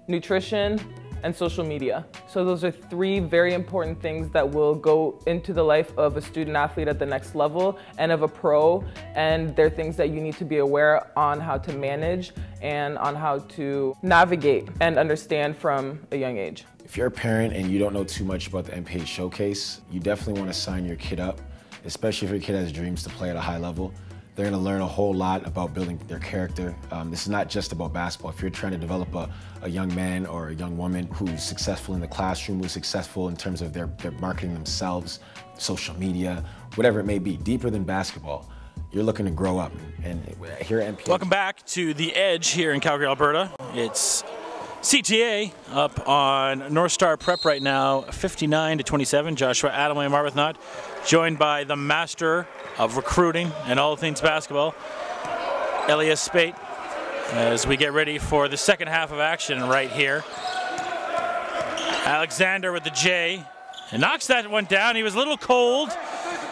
Speaker 15: nutrition, and social media. So those are 3 very important things that will go into the life of a student athlete at the next level and of a pro, and they're things that you need to be aware on how to manage and on how to navigate and understand from a young age.
Speaker 16: If you're a parent and you don't know too much about the NPH Showcase, you definitely want to sign your kid up, especially if your kid has dreams to play at a high level. They're going to learn a whole lot about building their character. This is not just about basketball. If you're trying to develop a young man or a young woman who's successful in the classroom, who's successful in terms of their marketing themselves, social media, whatever it may be, deeper than basketball, you're looking to grow up. And here at NPH.
Speaker 1: Welcome back to The Edge here in Calgary, Alberta. It's CTA up on Northstar Prep right now, 59-27. Joshua Adamley and Marbuthnot, joined by the master of recruiting and all things basketball, Elias Spate, as we get ready for the second half of action right here. Alexander with the J, and knocks that one down. He was a little cold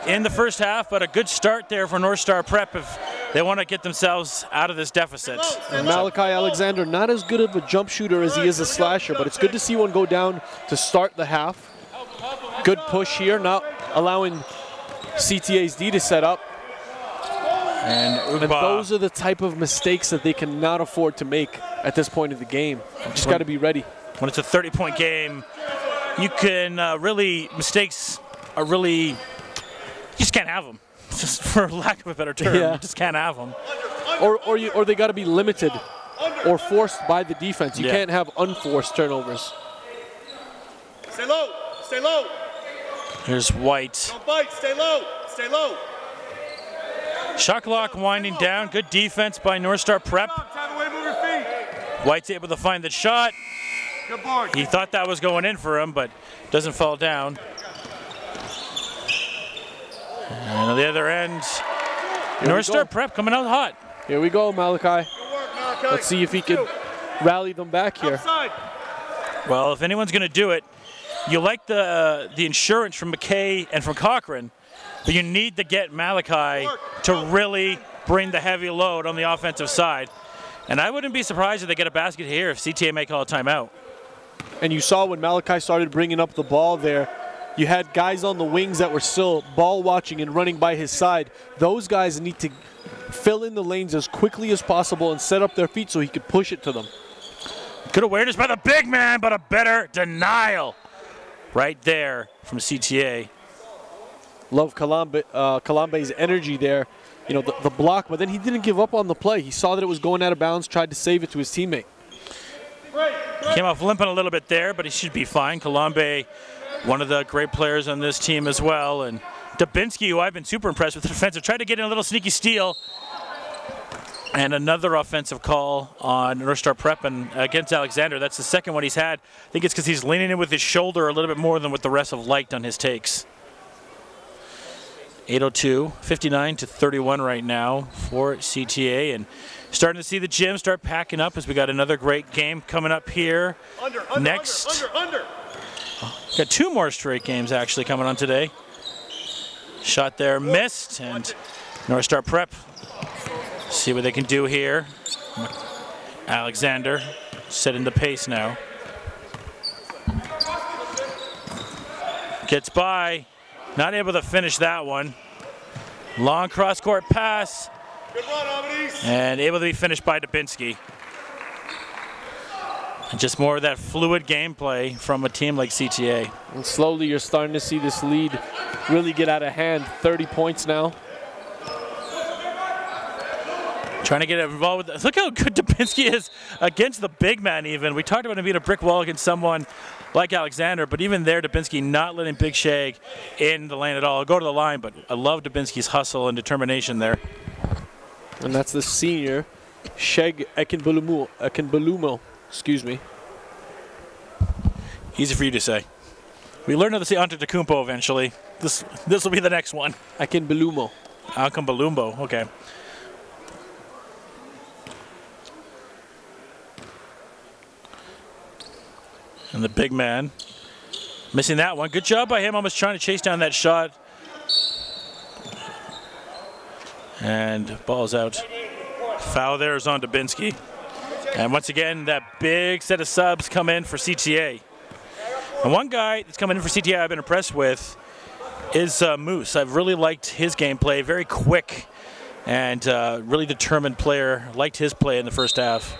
Speaker 1: in the first half, but a good start there for Northstar Prep. If they want to get themselves out of this deficit.
Speaker 2: And Malachi Alexander, not as good of a jump shooter as he is a slasher, but it's good to see one go down to start the half. Good push here, not allowing CTA's D to set up.
Speaker 1: And
Speaker 2: those are the type of mistakes that they cannot afford to make at this point of the game. Just got to be ready.
Speaker 1: When it's a 30-point game, you can mistakes are really, you just can't have them. Just for lack of a better term, you just can't have them.
Speaker 2: Or they got to be limited or forced by the defense. You can't have unforced turnovers.
Speaker 3: Stay low. Stay low.
Speaker 1: Here's White.
Speaker 3: Don't bite. Stay low. Stay low.
Speaker 1: Shot clock winding down. Good defense by Northstar Prep. White's able to find the shot.
Speaker 3: Good board.
Speaker 1: He thought that was going in for him, but doesn't fall down. And on the other end, Northstar Prep coming out hot.
Speaker 2: Here we go, Malachi. Let's see if he can rally them back here.
Speaker 1: Well, if anyone's going to do it, you like the insurance from McKay and from Cochran, but you need to get Malachi to really bring the heavy load on the offensive side. And I wouldn't be surprised if they get a basket here if CTA may call a timeout.
Speaker 2: And you saw when Malachi started bringing up the ball there, you had guys on the wings that were still ball watching and running by his side. Those guys need to fill in the lanes as quickly as possible and set up their feet so he could push it to them.
Speaker 1: Good awareness by the big man, but a better denial right there from CTA.
Speaker 2: Love Kalambe's energy there. You know, the block, but then he didn't give up on the play. He saw that it was going out of bounds, tried to save it to his teammate.
Speaker 1: Came off limping a little bit there, but he should be fine. Kalambe, one of the great players on this team as well. And Dubinsky, who I've been super impressed with the defensive, tried to get in a little sneaky steal. And another offensive call on Northstar Prep and against Alexander. That's the second one he's had. I think it's because he's leaning in with his shoulder a little bit more than what the rest have liked on his takes. 8:02, 59-31 right now for CTA, and starting to see the gym start packing up as we got another great game coming up here. Next. Got two more straight games actually coming on today. Shot there missed, and Northstar Prep see what they can do here. Alexander setting the pace now. Gets by. Not able to finish that one. Long cross-court pass. And able to be finished by Dubinsky. And just more of that fluid gameplay from a team like CTA.
Speaker 2: And slowly you're starting to see this lead really get out of hand. 30 points now.
Speaker 1: Trying to get involved with. Look how good Dubinsky is against the big man even. We talked about him being a brick wall against someone like Alexander, but even there, Dubinsky not letting Big Shag in the lane at all. I'll go to the line, but I love Dubinsky's hustle and determination there.
Speaker 2: And that's the senior, Shag Ekenbulumo, excuse me.
Speaker 1: Easy for you to say. We learned how to say Antetokounmpo eventually. This will be the next one.
Speaker 2: Ekenbulumo.
Speaker 1: Ekenbulumo, okay. And the big man missing that one. Good job by him, almost trying to chase down that shot. And ball's out. Foul there is on Dubinsky. And once again, that big set of subs come in for CTA. And one guy that's coming in for CTA I've been impressed with is Moose. I've really liked his gameplay. Very quick and really determined player. Liked his play in the first half.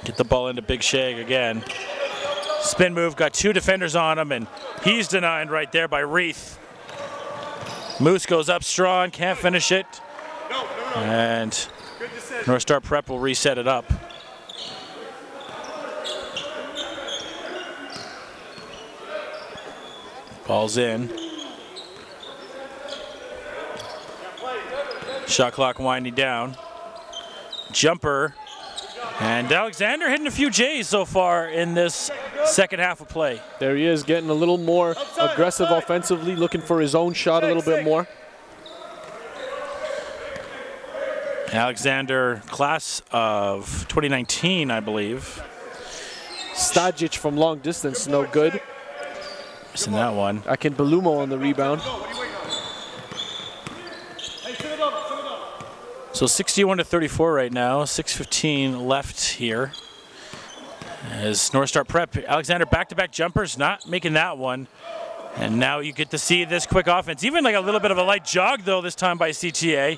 Speaker 1: Get the ball into Big Shag again. Spin move, got two defenders on him, and he's denied right there by Reith. Moose goes up strong, can't finish it. And Northstar Prep will reset it up. Ball's in. Shot clock winding down. Jumper. And Alexander hitting a few J's so far in this second half of play.
Speaker 2: There he is, getting a little more aggressive offensively, looking for his own shot a little bit more.
Speaker 1: Alexander, class of 2019, I believe.
Speaker 2: Stajic from long distance, no good.
Speaker 1: Missing that one.
Speaker 2: Ekenbulumo on the rebound.
Speaker 1: So 61-34 right now, 6:15 left here. As Northstar Prep, Alexander back-to-back jumpers, not making that one. And now you get to see this quick offense. Even like a little bit of a light jog though this time by CTA.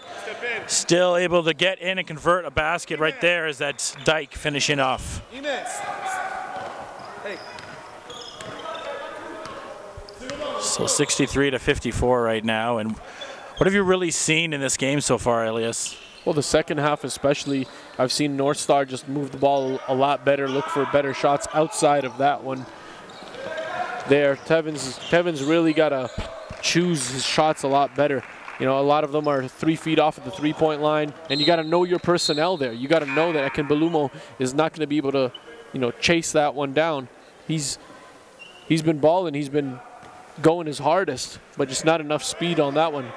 Speaker 1: Still able to get in and convert a basket right there as that's Dyke finishing off. So 63-54 right now. And what have you really seen in this game so far, Elias?
Speaker 2: Well, the second half especially, I've seen Northstar just move the ball a lot better, look for better shots outside of that one. There, Tevin's really got to choose his shots a lot better. You know, a lot of them are 3 feet off of the three-point line, and you got to know your personnel there. You got to know that Akinbalumo is not going to be able to, you know, chase that one down. He's been balling, he's been going his hardest, but just not enough speed on that one.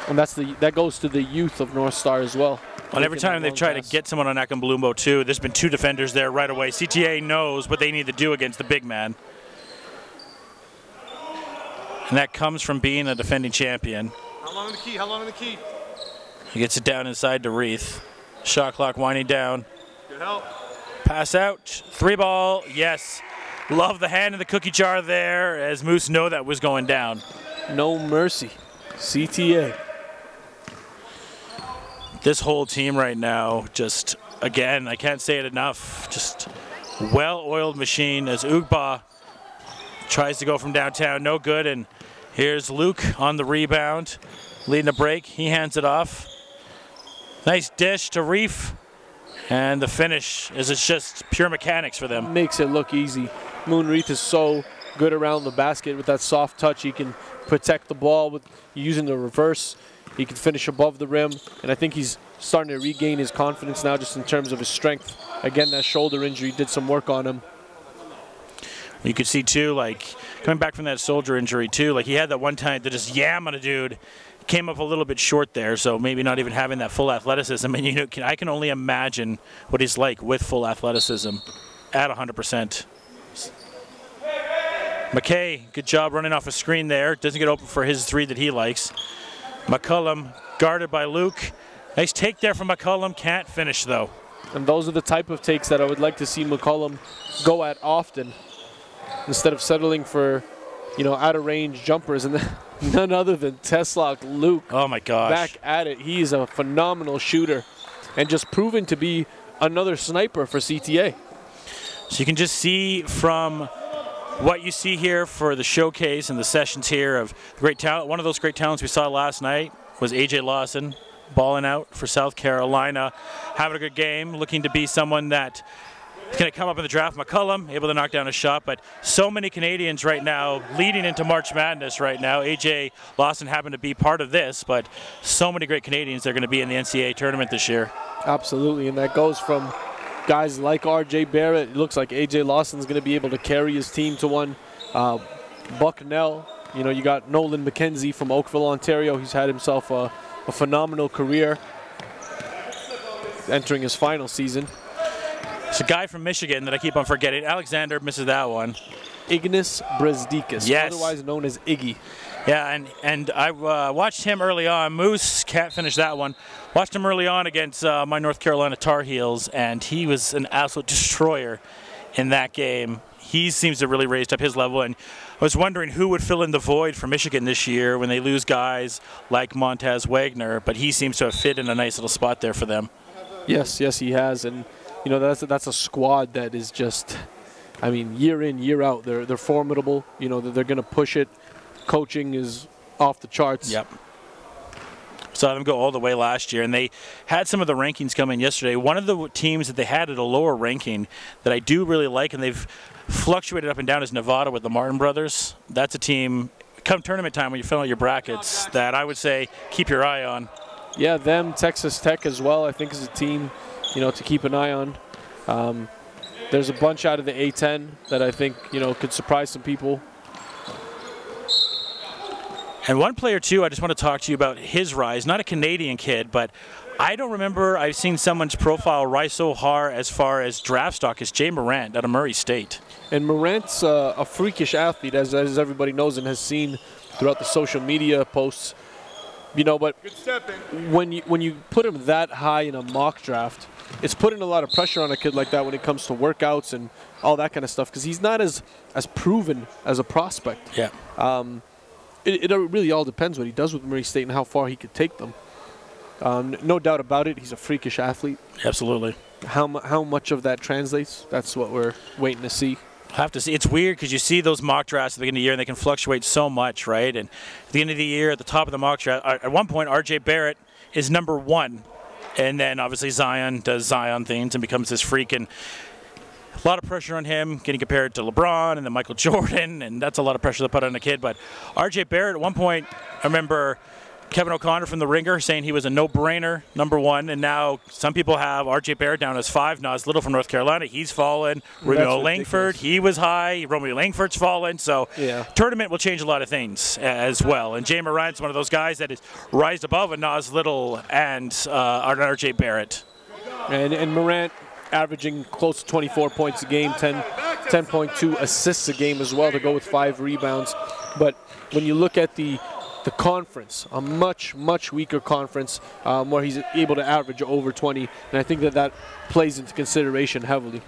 Speaker 2: And that goes to the youth of Northstar as well.
Speaker 1: Well, every time they've tried to get someone on Akinbalumo too, there's been 2 defenders there right away. CTA knows what they need to do against the big man. And that comes from being a defending champion.
Speaker 3: How long in the key? How long in the key?
Speaker 1: He gets it down inside to Reith. Shot clock winding down.
Speaker 3: Good help.
Speaker 1: Pass out. 3-ball. Yes. Love the hand in the cookie jar there as Moose know that was going down.
Speaker 2: No mercy. CTA.
Speaker 1: This whole team right now, just, again, I can't say it enough, just well-oiled machine as Ugba tries to go from downtown, no good, and here's Luke on the rebound, leading the break. He hands it off. Nice dish to Reef, and the finish is it's just pure mechanics for them.
Speaker 2: Makes it look easy. Moon Reith is so good around the basket with that soft touch. He can protect the ball with using the reverse. He can finish above the rim, and I think he's starting to regain his confidence now just in terms of his strength. Again, that shoulder injury did some work on him.
Speaker 1: You could see too, like coming back from that shoulder injury too, like he had that one time to just yam on a dude, came up a little bit short there, so maybe not even having that full athleticism. And you know, I can only imagine what he's like with full athleticism at 100%. McKay, good job running off a screen there. Doesn't get open for his 3 that he likes. McCullum guarded by Luke. Nice take there from McCullum, can't finish though.
Speaker 2: And those are the type of takes that I would like to see McCullum go at often, instead of settling for, you know, out of range jumpers. And none other than Teslock Luke.
Speaker 1: Oh my gosh.
Speaker 2: Back at it. He is a phenomenal shooter and just proven to be another sniper for CTA.
Speaker 1: So you can just see from what you see here for the showcase and the sessions here of great talent. One of those great talents we saw last night was AJ Lawson, balling out for South Carolina, having a good game, looking to be someone that is going to come up in the draft. McCullum able to knock down a shot, but so many Canadians right now leading into March Madness right now. AJ Lawson happened to be part of this, but so many great Canadians that are going to be in the NCAA tournament this year.
Speaker 2: Absolutely, and that goes from guys like RJ Barrett. It looks like AJ Lawson's going to be able to carry his team to one. Bucknell, you know, you got Nolan McKenzie from Oakville, Ontario. He's had himself a phenomenal career entering his final season.
Speaker 1: It's a guy from Michigan that I keep on forgetting. Alexander misses that one.
Speaker 2: Ignas Brezdikas,
Speaker 1: yes,
Speaker 2: otherwise known as Iggy.
Speaker 1: Yeah, and I watched him early on. Moose can't finish that one. Watched him early on against my North Carolina Tar Heels, and he was an absolute destroyer in that game. He seems to really raised up his level, and I was wondering who would fill in the void for Michigan this year when they lose guys like Montez Wagner, but he seems to have fit in a nice little spot there for them.
Speaker 2: Yes, he has, and you know that's a squad that is just, I mean, year in, year out, they're formidable. You know, they're going to push it. Coaching is off the charts.
Speaker 1: Yep. Saw them go all the way last year, and they had some of the rankings come in yesterday. One of the teams that they had at a lower ranking that I do really like, and they've fluctuated up and down, is Nevada with the Martin brothers. That's a team, come tournament time when you fill out your brackets, that I would say keep your eye on.
Speaker 2: Yeah, them, Texas Tech as well, I think is a team, you know, to keep an eye on. There's a bunch out of the A10 that I think, you know, could surprise some people.
Speaker 1: And one player, too, I just want to talk to you about his rise. Not a Canadian kid, but I don't remember I've seen someone's profile rise so hard as far as draft stock as Jay Morant out of Murray State.
Speaker 2: And Morant's a freakish athlete, as everybody knows and has seen throughout the social media posts. You know, but
Speaker 3: Good stepping.
Speaker 2: when you put him that high in a mock draft, it's putting a lot of pressure on a kid like that when it comes to workouts and all that kind of stuff, because he's not as proven as a prospect.
Speaker 1: Yeah.
Speaker 2: It really all depends what he does with Murray State and how far he could take them. No doubt about it, he's a freakish athlete.
Speaker 1: Absolutely.
Speaker 2: How much of that translates, that's what we're waiting to see.
Speaker 1: Have to see. It's weird because you see those mock drafts at the beginning of the year and they can fluctuate so much, right? And at the end of the year, at the top of the mock draft, at one point, RJ Barrett is number 1. And then obviously Zion does Zion things and becomes this freak. And a lot of pressure on him, getting compared to LeBron and then Michael Jordan. And that's a lot of pressure to put on a kid. But RJ Barrett, at one point, I remember Kevin O'Connor from The Ringer saying he was a no-brainer, number 1, and now some people have R.J. Barrett down as 5. Nas Little from North Carolina, he's fallen. Romeo Langford, he was high. Romeo Langford's fallen. So tournament will change a lot of things as well. And Jay Morant's one of those guys that is rised above a Nas Little and R.J. Barrett.
Speaker 2: And Morant averaging close to 24 points a game, 10.2 assists a game as well to go with 5 rebounds. But when you look at the conference, a much weaker conference where he's able to average over 20, and I think that plays into consideration heavily.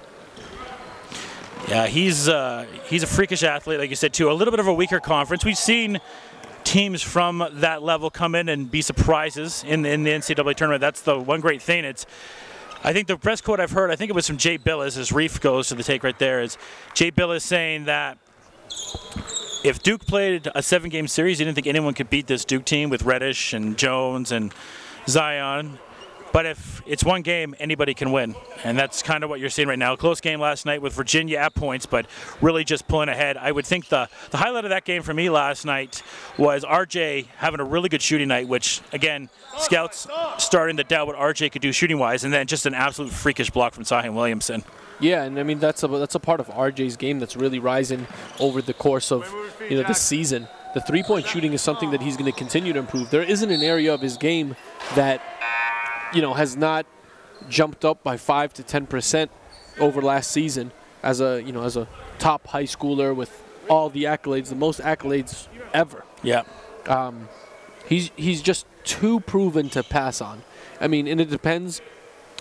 Speaker 1: Yeah, he's a freakish athlete, like you said, too. A little bit of a weaker conference. We've seen teams from that level come in and be surprises in the NCAA tournament. That's the one great thing. I think the best quote I've heard, I think it was from Jay Billis, as Reef goes to the take right there, is Jay Billis saying that if Duke played a 7-game series, he didn't think anyone could beat this Duke team with Reddish and Jones and Zion. But if it's one game, anybody can win. And that's kind of what you're seeing right now. A close game last night with Virginia at points, but really just pulling ahead. I would think the highlight of that game for me last night was RJ having a really good shooting night, which, again, scouts starting to doubt what RJ could do shooting-wise, and then just an absolute freakish block from Zion Williamson.
Speaker 2: Yeah, and I mean that's a part of RJ's game that's really rising over the course of the season. The three-point shooting is something that he's going to continue to improve. There isn't an area of his game that has not jumped up by 5 to 10% over last season as a top high schooler with all the accolades, the most accolades ever.
Speaker 1: Yeah.
Speaker 2: He's just too proven to pass on. I mean, and it depends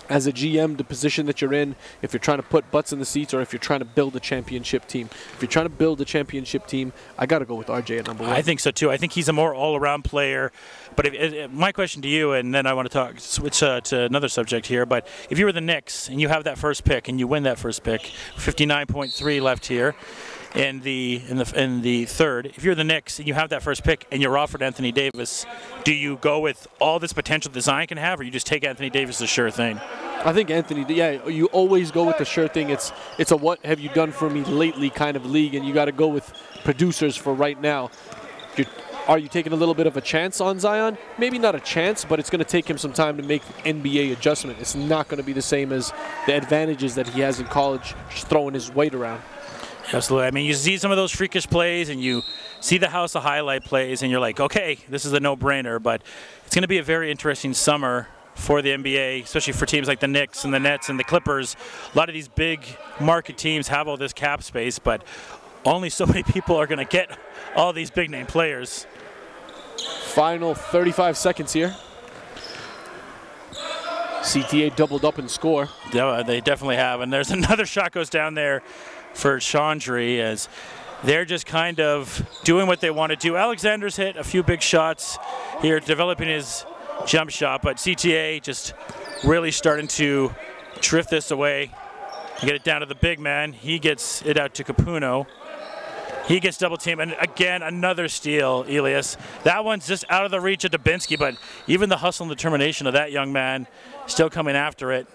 Speaker 2: as a GM, the position that you're in, if you're trying to put butts in the seats or if you're trying to build a championship team. If you're trying to build a championship team, I got to go with RJ at number 1.
Speaker 1: I think so, too. I think he's a more all-around player. But my question to you, and then I want to switch to another subject here, but if you were the Knicks and you have that first pick and you win that first pick, 59.3 left here, in the third, if you're the Knicks and you have that first pick and you're offered Anthony Davis, do you go with all this potential that Zion can have, or you just take Anthony Davis as sure thing?
Speaker 2: I think Anthony, you always go with the sure thing. It's a what have you done for me lately kind of league, and you got to go with producers for right now. Are you taking a little bit of a chance on Zion? Maybe not a chance, but it's going to take him some time to make the NBA adjustment. It's not going to be the same as the advantages that he has in college, just throwing his weight around.
Speaker 1: Absolutely. I mean, you see some of those freakish plays and you see the house of highlight plays and you're like, okay, this is a no-brainer, but it's going to be a very interesting summer for the NBA, especially for teams like the Knicks and the Nets and the Clippers. A lot of these big market teams have all this cap space, but only so many people are going to get all these big-name players.
Speaker 2: Final 35 seconds here. CTA doubled up in score.
Speaker 1: Yeah, they definitely have, and there's another shot goes down there for Chandri as they're just kind of doing what they want to do. Alexander's hit a few big shots here, developing his jump shot, but CTA just really starting to drift this away and get it down to the big man. He gets it out to Capuno. He gets double teamed, and again, another steal, Elias. That one's just out of the reach of Dubinsky, but even the hustle and determination of that young man still coming after it.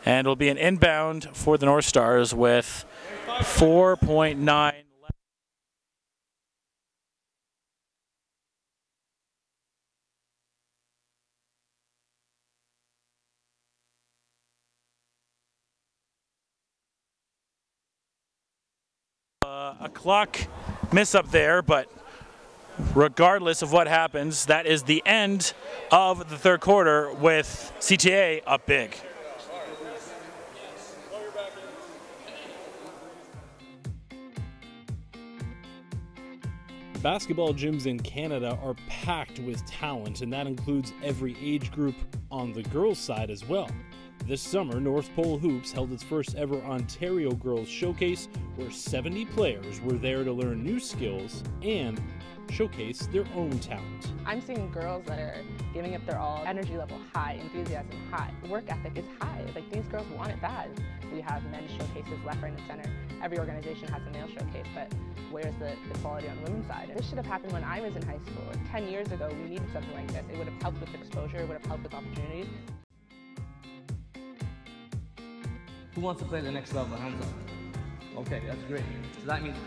Speaker 1: And it'll be an inbound for the North Stars with 4.9 left. A clock miss up there, but regardless of what happens, that is the end of the third quarter with CTA up big.
Speaker 17: Basketball gyms in Canada are packed with talent, and that includes every age group on the girls' side as well. This summer, North Pole Hoops held its first ever Ontario Girls Showcase, where 70 players were there to learn new skills and showcase their own talent.
Speaker 18: I'm seeing girls that are giving up their all, energy level high, enthusiasm high, work ethic is high. Like, these girls want it bad. We have men's showcases left, right, and center. Every organization has a male showcase, but where's the quality on the women's side? This should have happened when I was in high school. 10 years ago, we needed something like this. It would have helped with exposure, it would have helped with opportunities.
Speaker 19: Who wants to play the next level? Hands up. Okay, that's great. So that means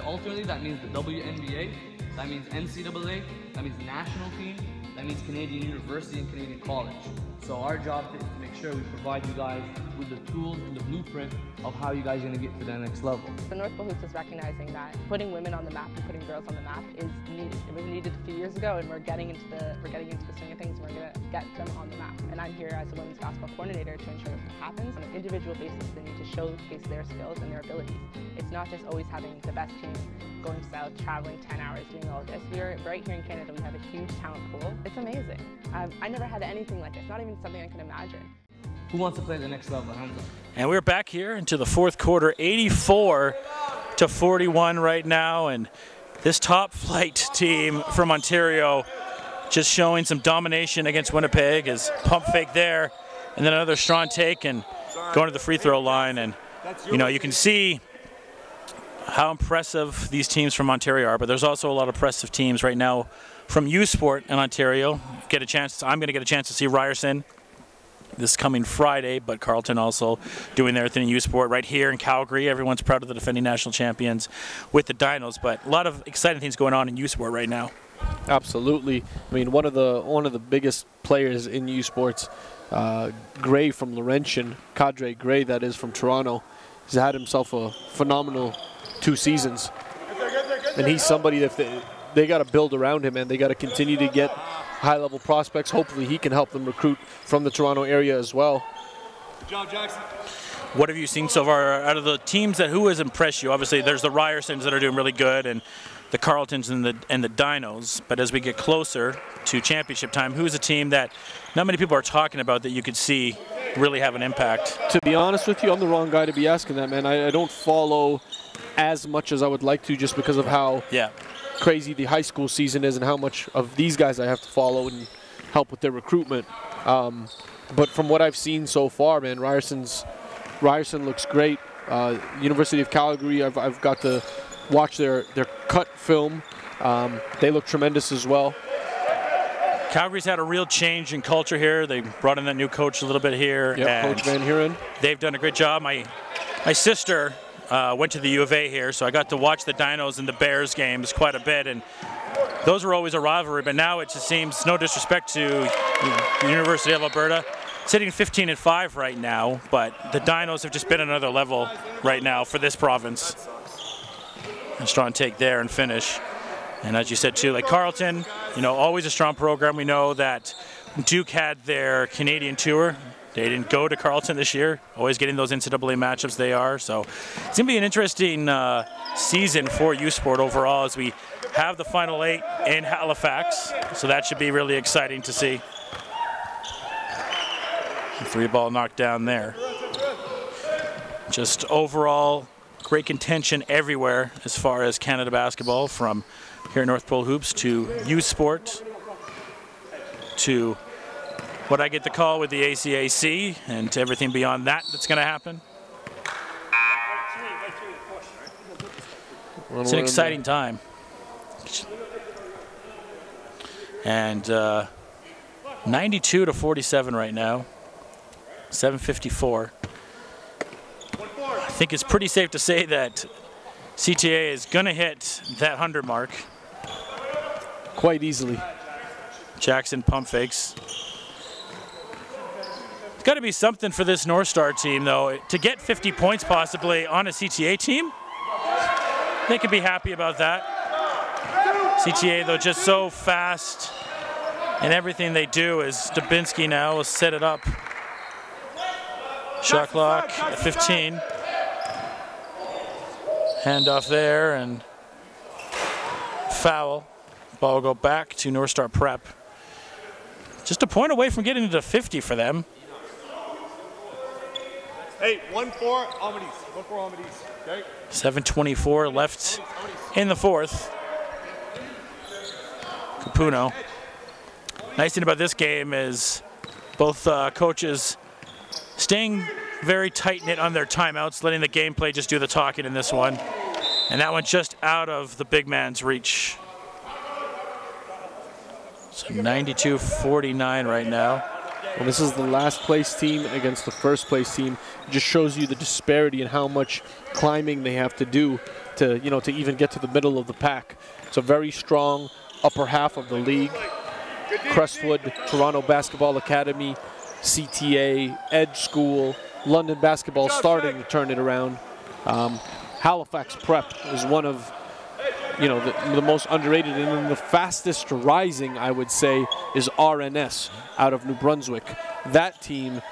Speaker 19: ultimately the WNBA, that means NCAA, that means national team, that means Canadian University and Canadian College. So our job is to make sure we provide you guys with the tools and the blueprint of how you guys are going to get to the next level.
Speaker 18: The North Pole Hoops is recognizing that putting women on the map and putting girls on the map is needed. It was needed a few years ago, and we're getting into the swing of things, and we're going to get them on the map. And I'm here as a women's basketball coordinator to ensure that happens. On an individual basis, they need to showcase their skills and their abilities. It's not just always having the best team going south, traveling 10 hours, doing all this. We're right here in Canada, we have a huge talent pool. It's amazing. I never had anything like this, not even something I can imagine.
Speaker 19: Who wants to play the next level? Hands up.
Speaker 1: And we're back here into the fourth quarter, 84-41 right now, and this top flight team from Ontario just showing some domination against Winnipeg as pump fake there, and then another strong take and going to the free throw line. And you know, you can see how impressive these teams from Ontario are, but there's also a lot of impressive teams right now from U Sport in Ontario. I'm going to get a chance to see Ryerson this coming Friday, but Carleton also doing their thing in U Sport right here in Calgary. Everyone's proud of the defending national champions with the Dinos, but a lot of exciting things going on in U Sport right now.
Speaker 2: Absolutely. I mean, one of the biggest players in U Sports, Gray from Laurentian, Cadre Gray, that is, from Toronto, he's had himself a phenomenal 2 seasons, and he's somebody that they got to build around him, and they got to continue to get high-level prospects. Hopefully he can help them recruit from the Toronto area as well.
Speaker 3: Good job, Jackson.
Speaker 1: What have you seen so far out of the teams who has impressed you? Obviously there's the Ryersons that are doing really good, and the Carletons and the Dinos, but as we get closer to championship time, who's a team that not many people are talking about that you could see really have an impact?
Speaker 2: To be honest with you, I'm the wrong guy to be asking that, man. I don't follow as much as I would like to, just because of how crazy the high school season is and how much of these guys I have to follow and help with their recruitment. But from what I've seen so far, man, Ryerson looks great. University of Calgary, I've got to watch their cut film. They look tremendous as well.
Speaker 1: Calgary's had a real change in culture here. They brought in that new coach a little bit here.
Speaker 2: Yep, Coach Van Huren.
Speaker 1: They've done a great job. My sister went to the U of A here, so I got to watch the Dinos and the Bears games quite a bit, and those were always a rivalry, but now it just seems, no disrespect to the University of Alberta, sitting 15-5 right now, but the Dinos have just been another level right now for this province. A strong take there and finish. And as you said too, like Carleton, you know, always a strong program. We know that Duke had their Canadian tour. They didn't go to Carleton this year, always getting those NCAA matchups they are. So it's going to be an interesting season for U Sport overall as we have the Final 8 in Halifax. So that should be really exciting to see. The 3-ball knocked down there. Just overall great contention everywhere as far as Canada basketball, from here at North Pole Hoops to U Sport to what I get to call with the ACAC, and to everything beyond that that's going to happen. It's an exciting time. And 92-47 right now, 7:54. I think it's pretty safe to say that CTA is going to hit that 100 mark.
Speaker 2: Quite easily.
Speaker 1: Jackson pump fakes. It's got to be something for this Northstar team, though. To get 50 points possibly on a CTA team, they could be happy about that. CTA, though, just so fast, and everything they do is Dubinsky now will set it up. Shot clock at 15. Handoff there, and foul. Ball will go back to Northstar Prep. Just a point away from getting to 50 for them.
Speaker 3: Hey, 1-4 Almadis. 1-4 Almadis. Okay.
Speaker 1: 7:24 left in the fourth. Capuno. Nice thing about this game is both coaches staying very tight-knit on their timeouts, letting the gameplay just do the talking in this one. And that one just out of the big man's reach. So 92-49 right now.
Speaker 2: Well, this is the last place team against the first place team. It just shows you the disparity and how much climbing they have to do to, to even get to the middle of the pack. It's a very strong upper half of the league. Crestwood, Toronto Basketball Academy, CTA, Edge School, London Basketball starting to turn it around. Halifax Prep is one of the most underrated, and then the fastest rising, I would say, is RNS out of New Brunswick. That team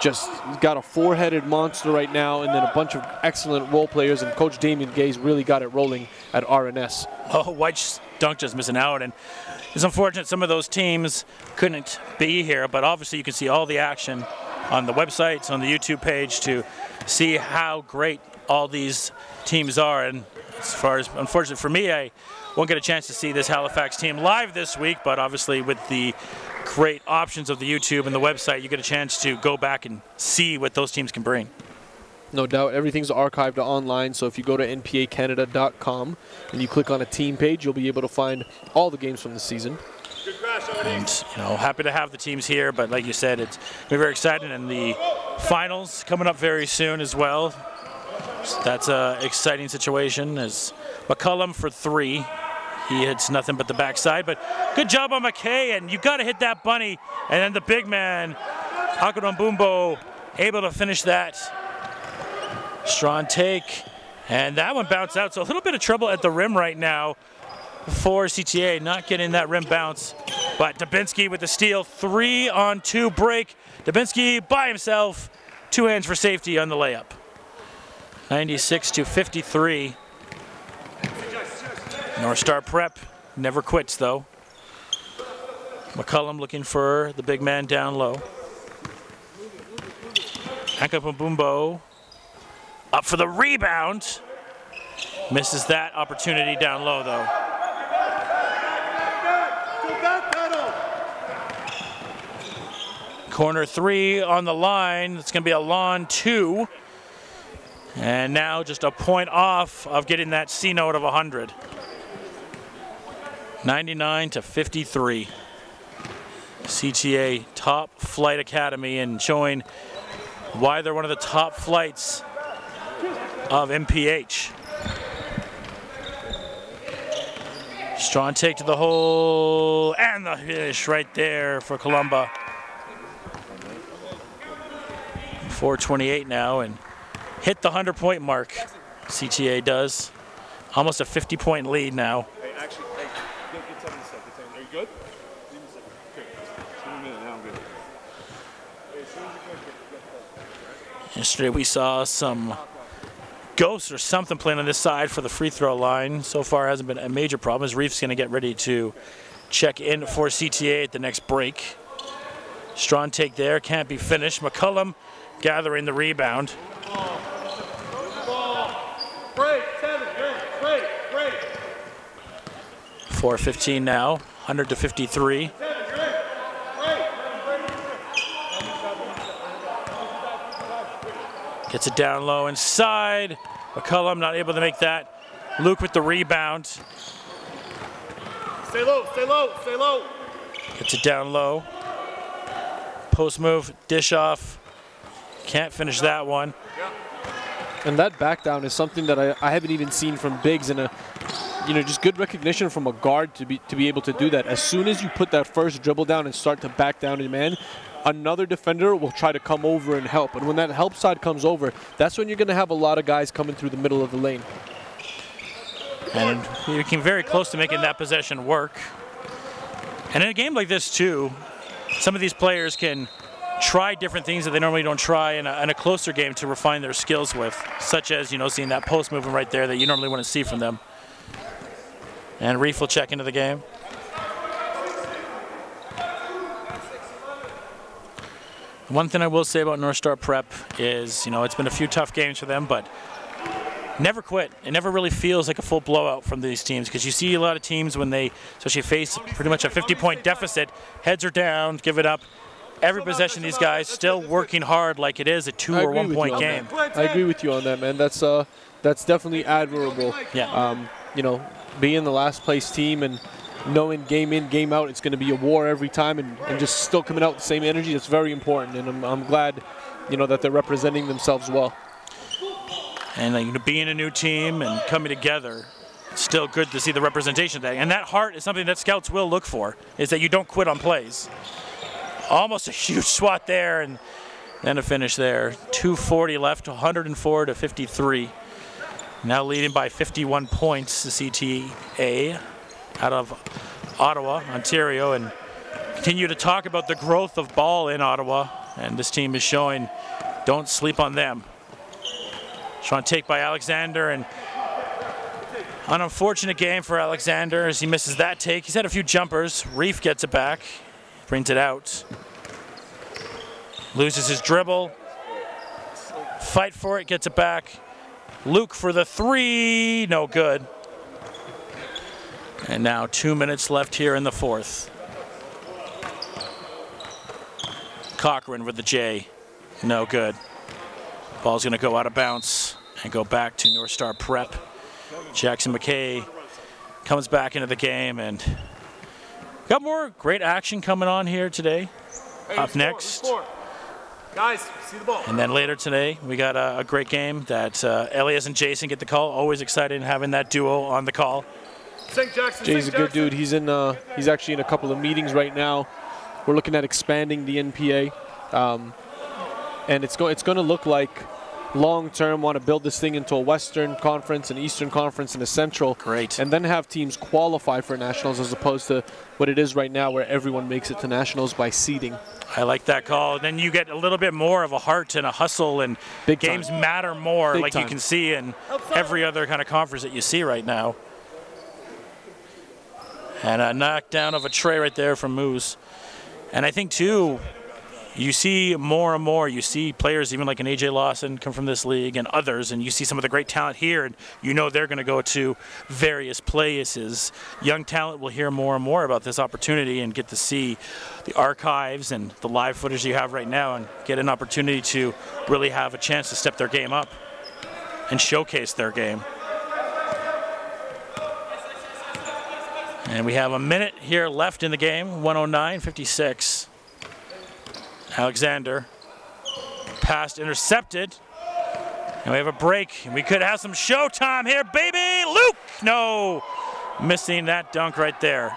Speaker 2: just got a four-headed monster right now, and then a bunch of excellent role players, and Coach Damien Gay's really got it rolling at RNS.
Speaker 1: Oh, White Dunk just missing out, and it's unfortunate some of those teams couldn't be here, but obviously you can see all the action on the websites, on the YouTube page to see how great all these teams are. And as far as, unfortunate for me, I won't get a chance to see this Halifax team live this week, but obviously with the great options of the YouTube and the website, you get a chance to go back and see what those teams can bring.
Speaker 2: No doubt, everything's archived online, so if you go to npacanada.com and you click on a team page, you'll be able to find all the games from the season.
Speaker 1: And, happy to have the teams here, but like you said, it's very exciting, and the finals coming up very soon as well. So that's an exciting situation as McCullum for three. He hits nothing but the backside, but good job on McKay, and you got to hit that bunny. And then the big man, Akadombumbo, able to finish that. Strong take, and that one bounced out. So a little bit of trouble at the rim right now for CTA, not getting that rim bounce. But Dubinsky with the steal, 3-on-2 break. Dubinsky by himself, two hands for safety on the layup. 96-53. Northstar Prep never quits though. McCullum looking for the big man down low. Akadombumbo up for the rebound. Misses that opportunity down low though. Corner three on the line. It's going to be a lawn two. And now just a point off of getting that C note of 100. 99-53. CTA top flight academy, and showing why they're one of the top flights of MPH. Strong take to the hole, and the finish right there for Columba. 4:28 now, and hit the 100-point mark. CTA does. Almost a 50-point lead now.
Speaker 3: Hey, actually, get 10 seconds. Are you good? Give me a second. Okay, just give me a minute, now I'm good. Hey, as soon as you get
Speaker 1: Yesterday we saw some ghosts or something playing on this side for the free throw line. So far hasn't been a major problem, as Reef's going to get ready to check in for CTA at the next break. Strong take there, can't be finished. McCullum gathering the rebound.
Speaker 3: break, 7, break.
Speaker 1: 4:15 now, 100-53. Gets it down low inside. McCullum not able to make that. Luke with the rebound.
Speaker 3: Stay low, stay low, stay low.
Speaker 1: Gets it down low. Post move, dish off. Can't finish that one.
Speaker 2: And that back down is something that I haven't even seen from bigs, and just good recognition from a guard to be able to do that. As soon as you put that first dribble down and start to back down in man, another defender will try to come over and help. And when that help side comes over, that's when you're going to have a lot of guys coming through the middle of the lane.
Speaker 1: And you came very close to making that possession work. And in a game like this too, some of these players can try different things that they normally don't try in a closer game to refine their skills with, such as, seeing that post movement right there that you normally want to see from them. And Reef will check into the game. One thing I will say about Northstar Prep is, you know, it's been a few tough games for them, but never quit. It never really feels like a full blowout from these teams, because you see a lot of teams when they especially face pretty much a 50-point deficit, heads are down, give it up. Every possession, these guys still working hard like it is a 2 or 1 point game.
Speaker 2: I agree with you on that, man. That's definitely admirable.
Speaker 1: Yeah.
Speaker 2: You know, being the last place team and knowing game in, game out, it's going to be a war every time, and just still coming out with the same energy, it's very important. And I'm glad, you know, that they're representing themselves well.
Speaker 1: And being a new team and coming together, it's still good to see the representation of that. And that heart is something that scouts will look for, is that you don't quit on plays. Almost a huge swat there, and then a finish there. 2:40 left, 104 to 53. Now leading by 51 points, the CTA out of Ottawa, Ontario, and continue to talk about the growth of ball in Ottawa. And this team is showing, don't sleep on them. Trying to take by Alexander, and an unfortunate game for Alexander as he misses that take. He's had a few jumpers. Reef gets it back, brings it out. Loses his dribble. Fight for it, gets it back. Luke for the 3, no good. And now 2 minutes left here in the 4th. Cochran with the J, no good. Ball's gonna go out of bounds and go back to Northstar Prep. Jackson McKay comes back into the game, and got more great action coming on here today. Up next.
Speaker 3: Guys, see the ball.
Speaker 1: And then later today, we got a great game that Elias and Jason get the call. Always excited in having that duo on the call.
Speaker 2: Jay's a good dude. He's actually in a couple of meetings right now. We're looking at expanding the NPA, and it's going to look like long-term want to build this thing into a Western Conference, an Eastern Conference, and a Central.
Speaker 1: Great.
Speaker 2: And then have teams qualify for Nationals as opposed to what it is right now where everyone makes it to Nationals by seeding.
Speaker 1: I like that call. Then you get a little bit more of a heart and a hustle, and games matter more, like you can see in every other kind of conference that you see right now. And a knockdown of a tray right there from Moose. And I think, too, you see more and more. You see players even like an A.J. Lawson come from this league and others, and you see some of the great talent here, and you know they're going to go to various places. Young talent will hear more and more about this opportunity and get to see the archives and the live footage you have right now and get an opportunity to really have a chance to step their game up and showcase their game. And we have a minute here left in the game, 109-56. Alexander, pass intercepted, and we have a break. We could have some showtime here, baby. Luke, no, missing that dunk right there.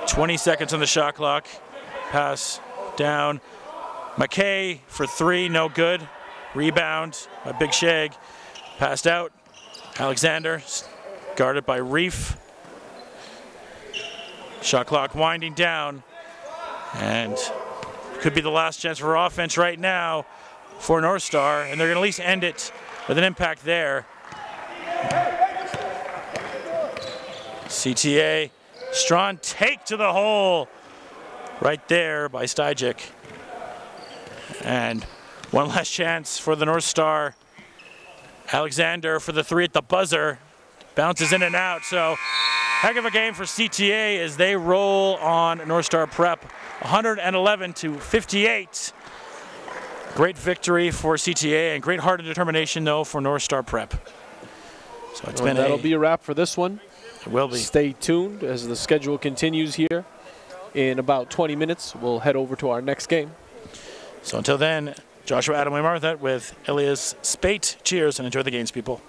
Speaker 1: 20 seconds on the shot clock. Pass down. McKay for 3, no good. Rebound by Big Shag. Passed out. Alexander guarded by Reef. Shot clock winding down. And could be the last chance for offense right now for Northstar, and they're going to at least end it with an impact there. CTA, strong take to the hole right there by Styjic. And one last chance for the Northstar. Alexander for the 3 at the buzzer. Bounces in and out, so heck of a game for CTA as they roll on Northstar Prep, 111-58. Great victory for CTA and great heart and determination, though, for Northstar Prep. So it's been
Speaker 2: that'll be a wrap for this one.
Speaker 1: It will be.
Speaker 2: Stay tuned as the schedule continues here. In about 20 minutes, we'll head over to our next game.
Speaker 1: So until then, Joshua Adam Martha with Elias Spate. Cheers and enjoy the games, people.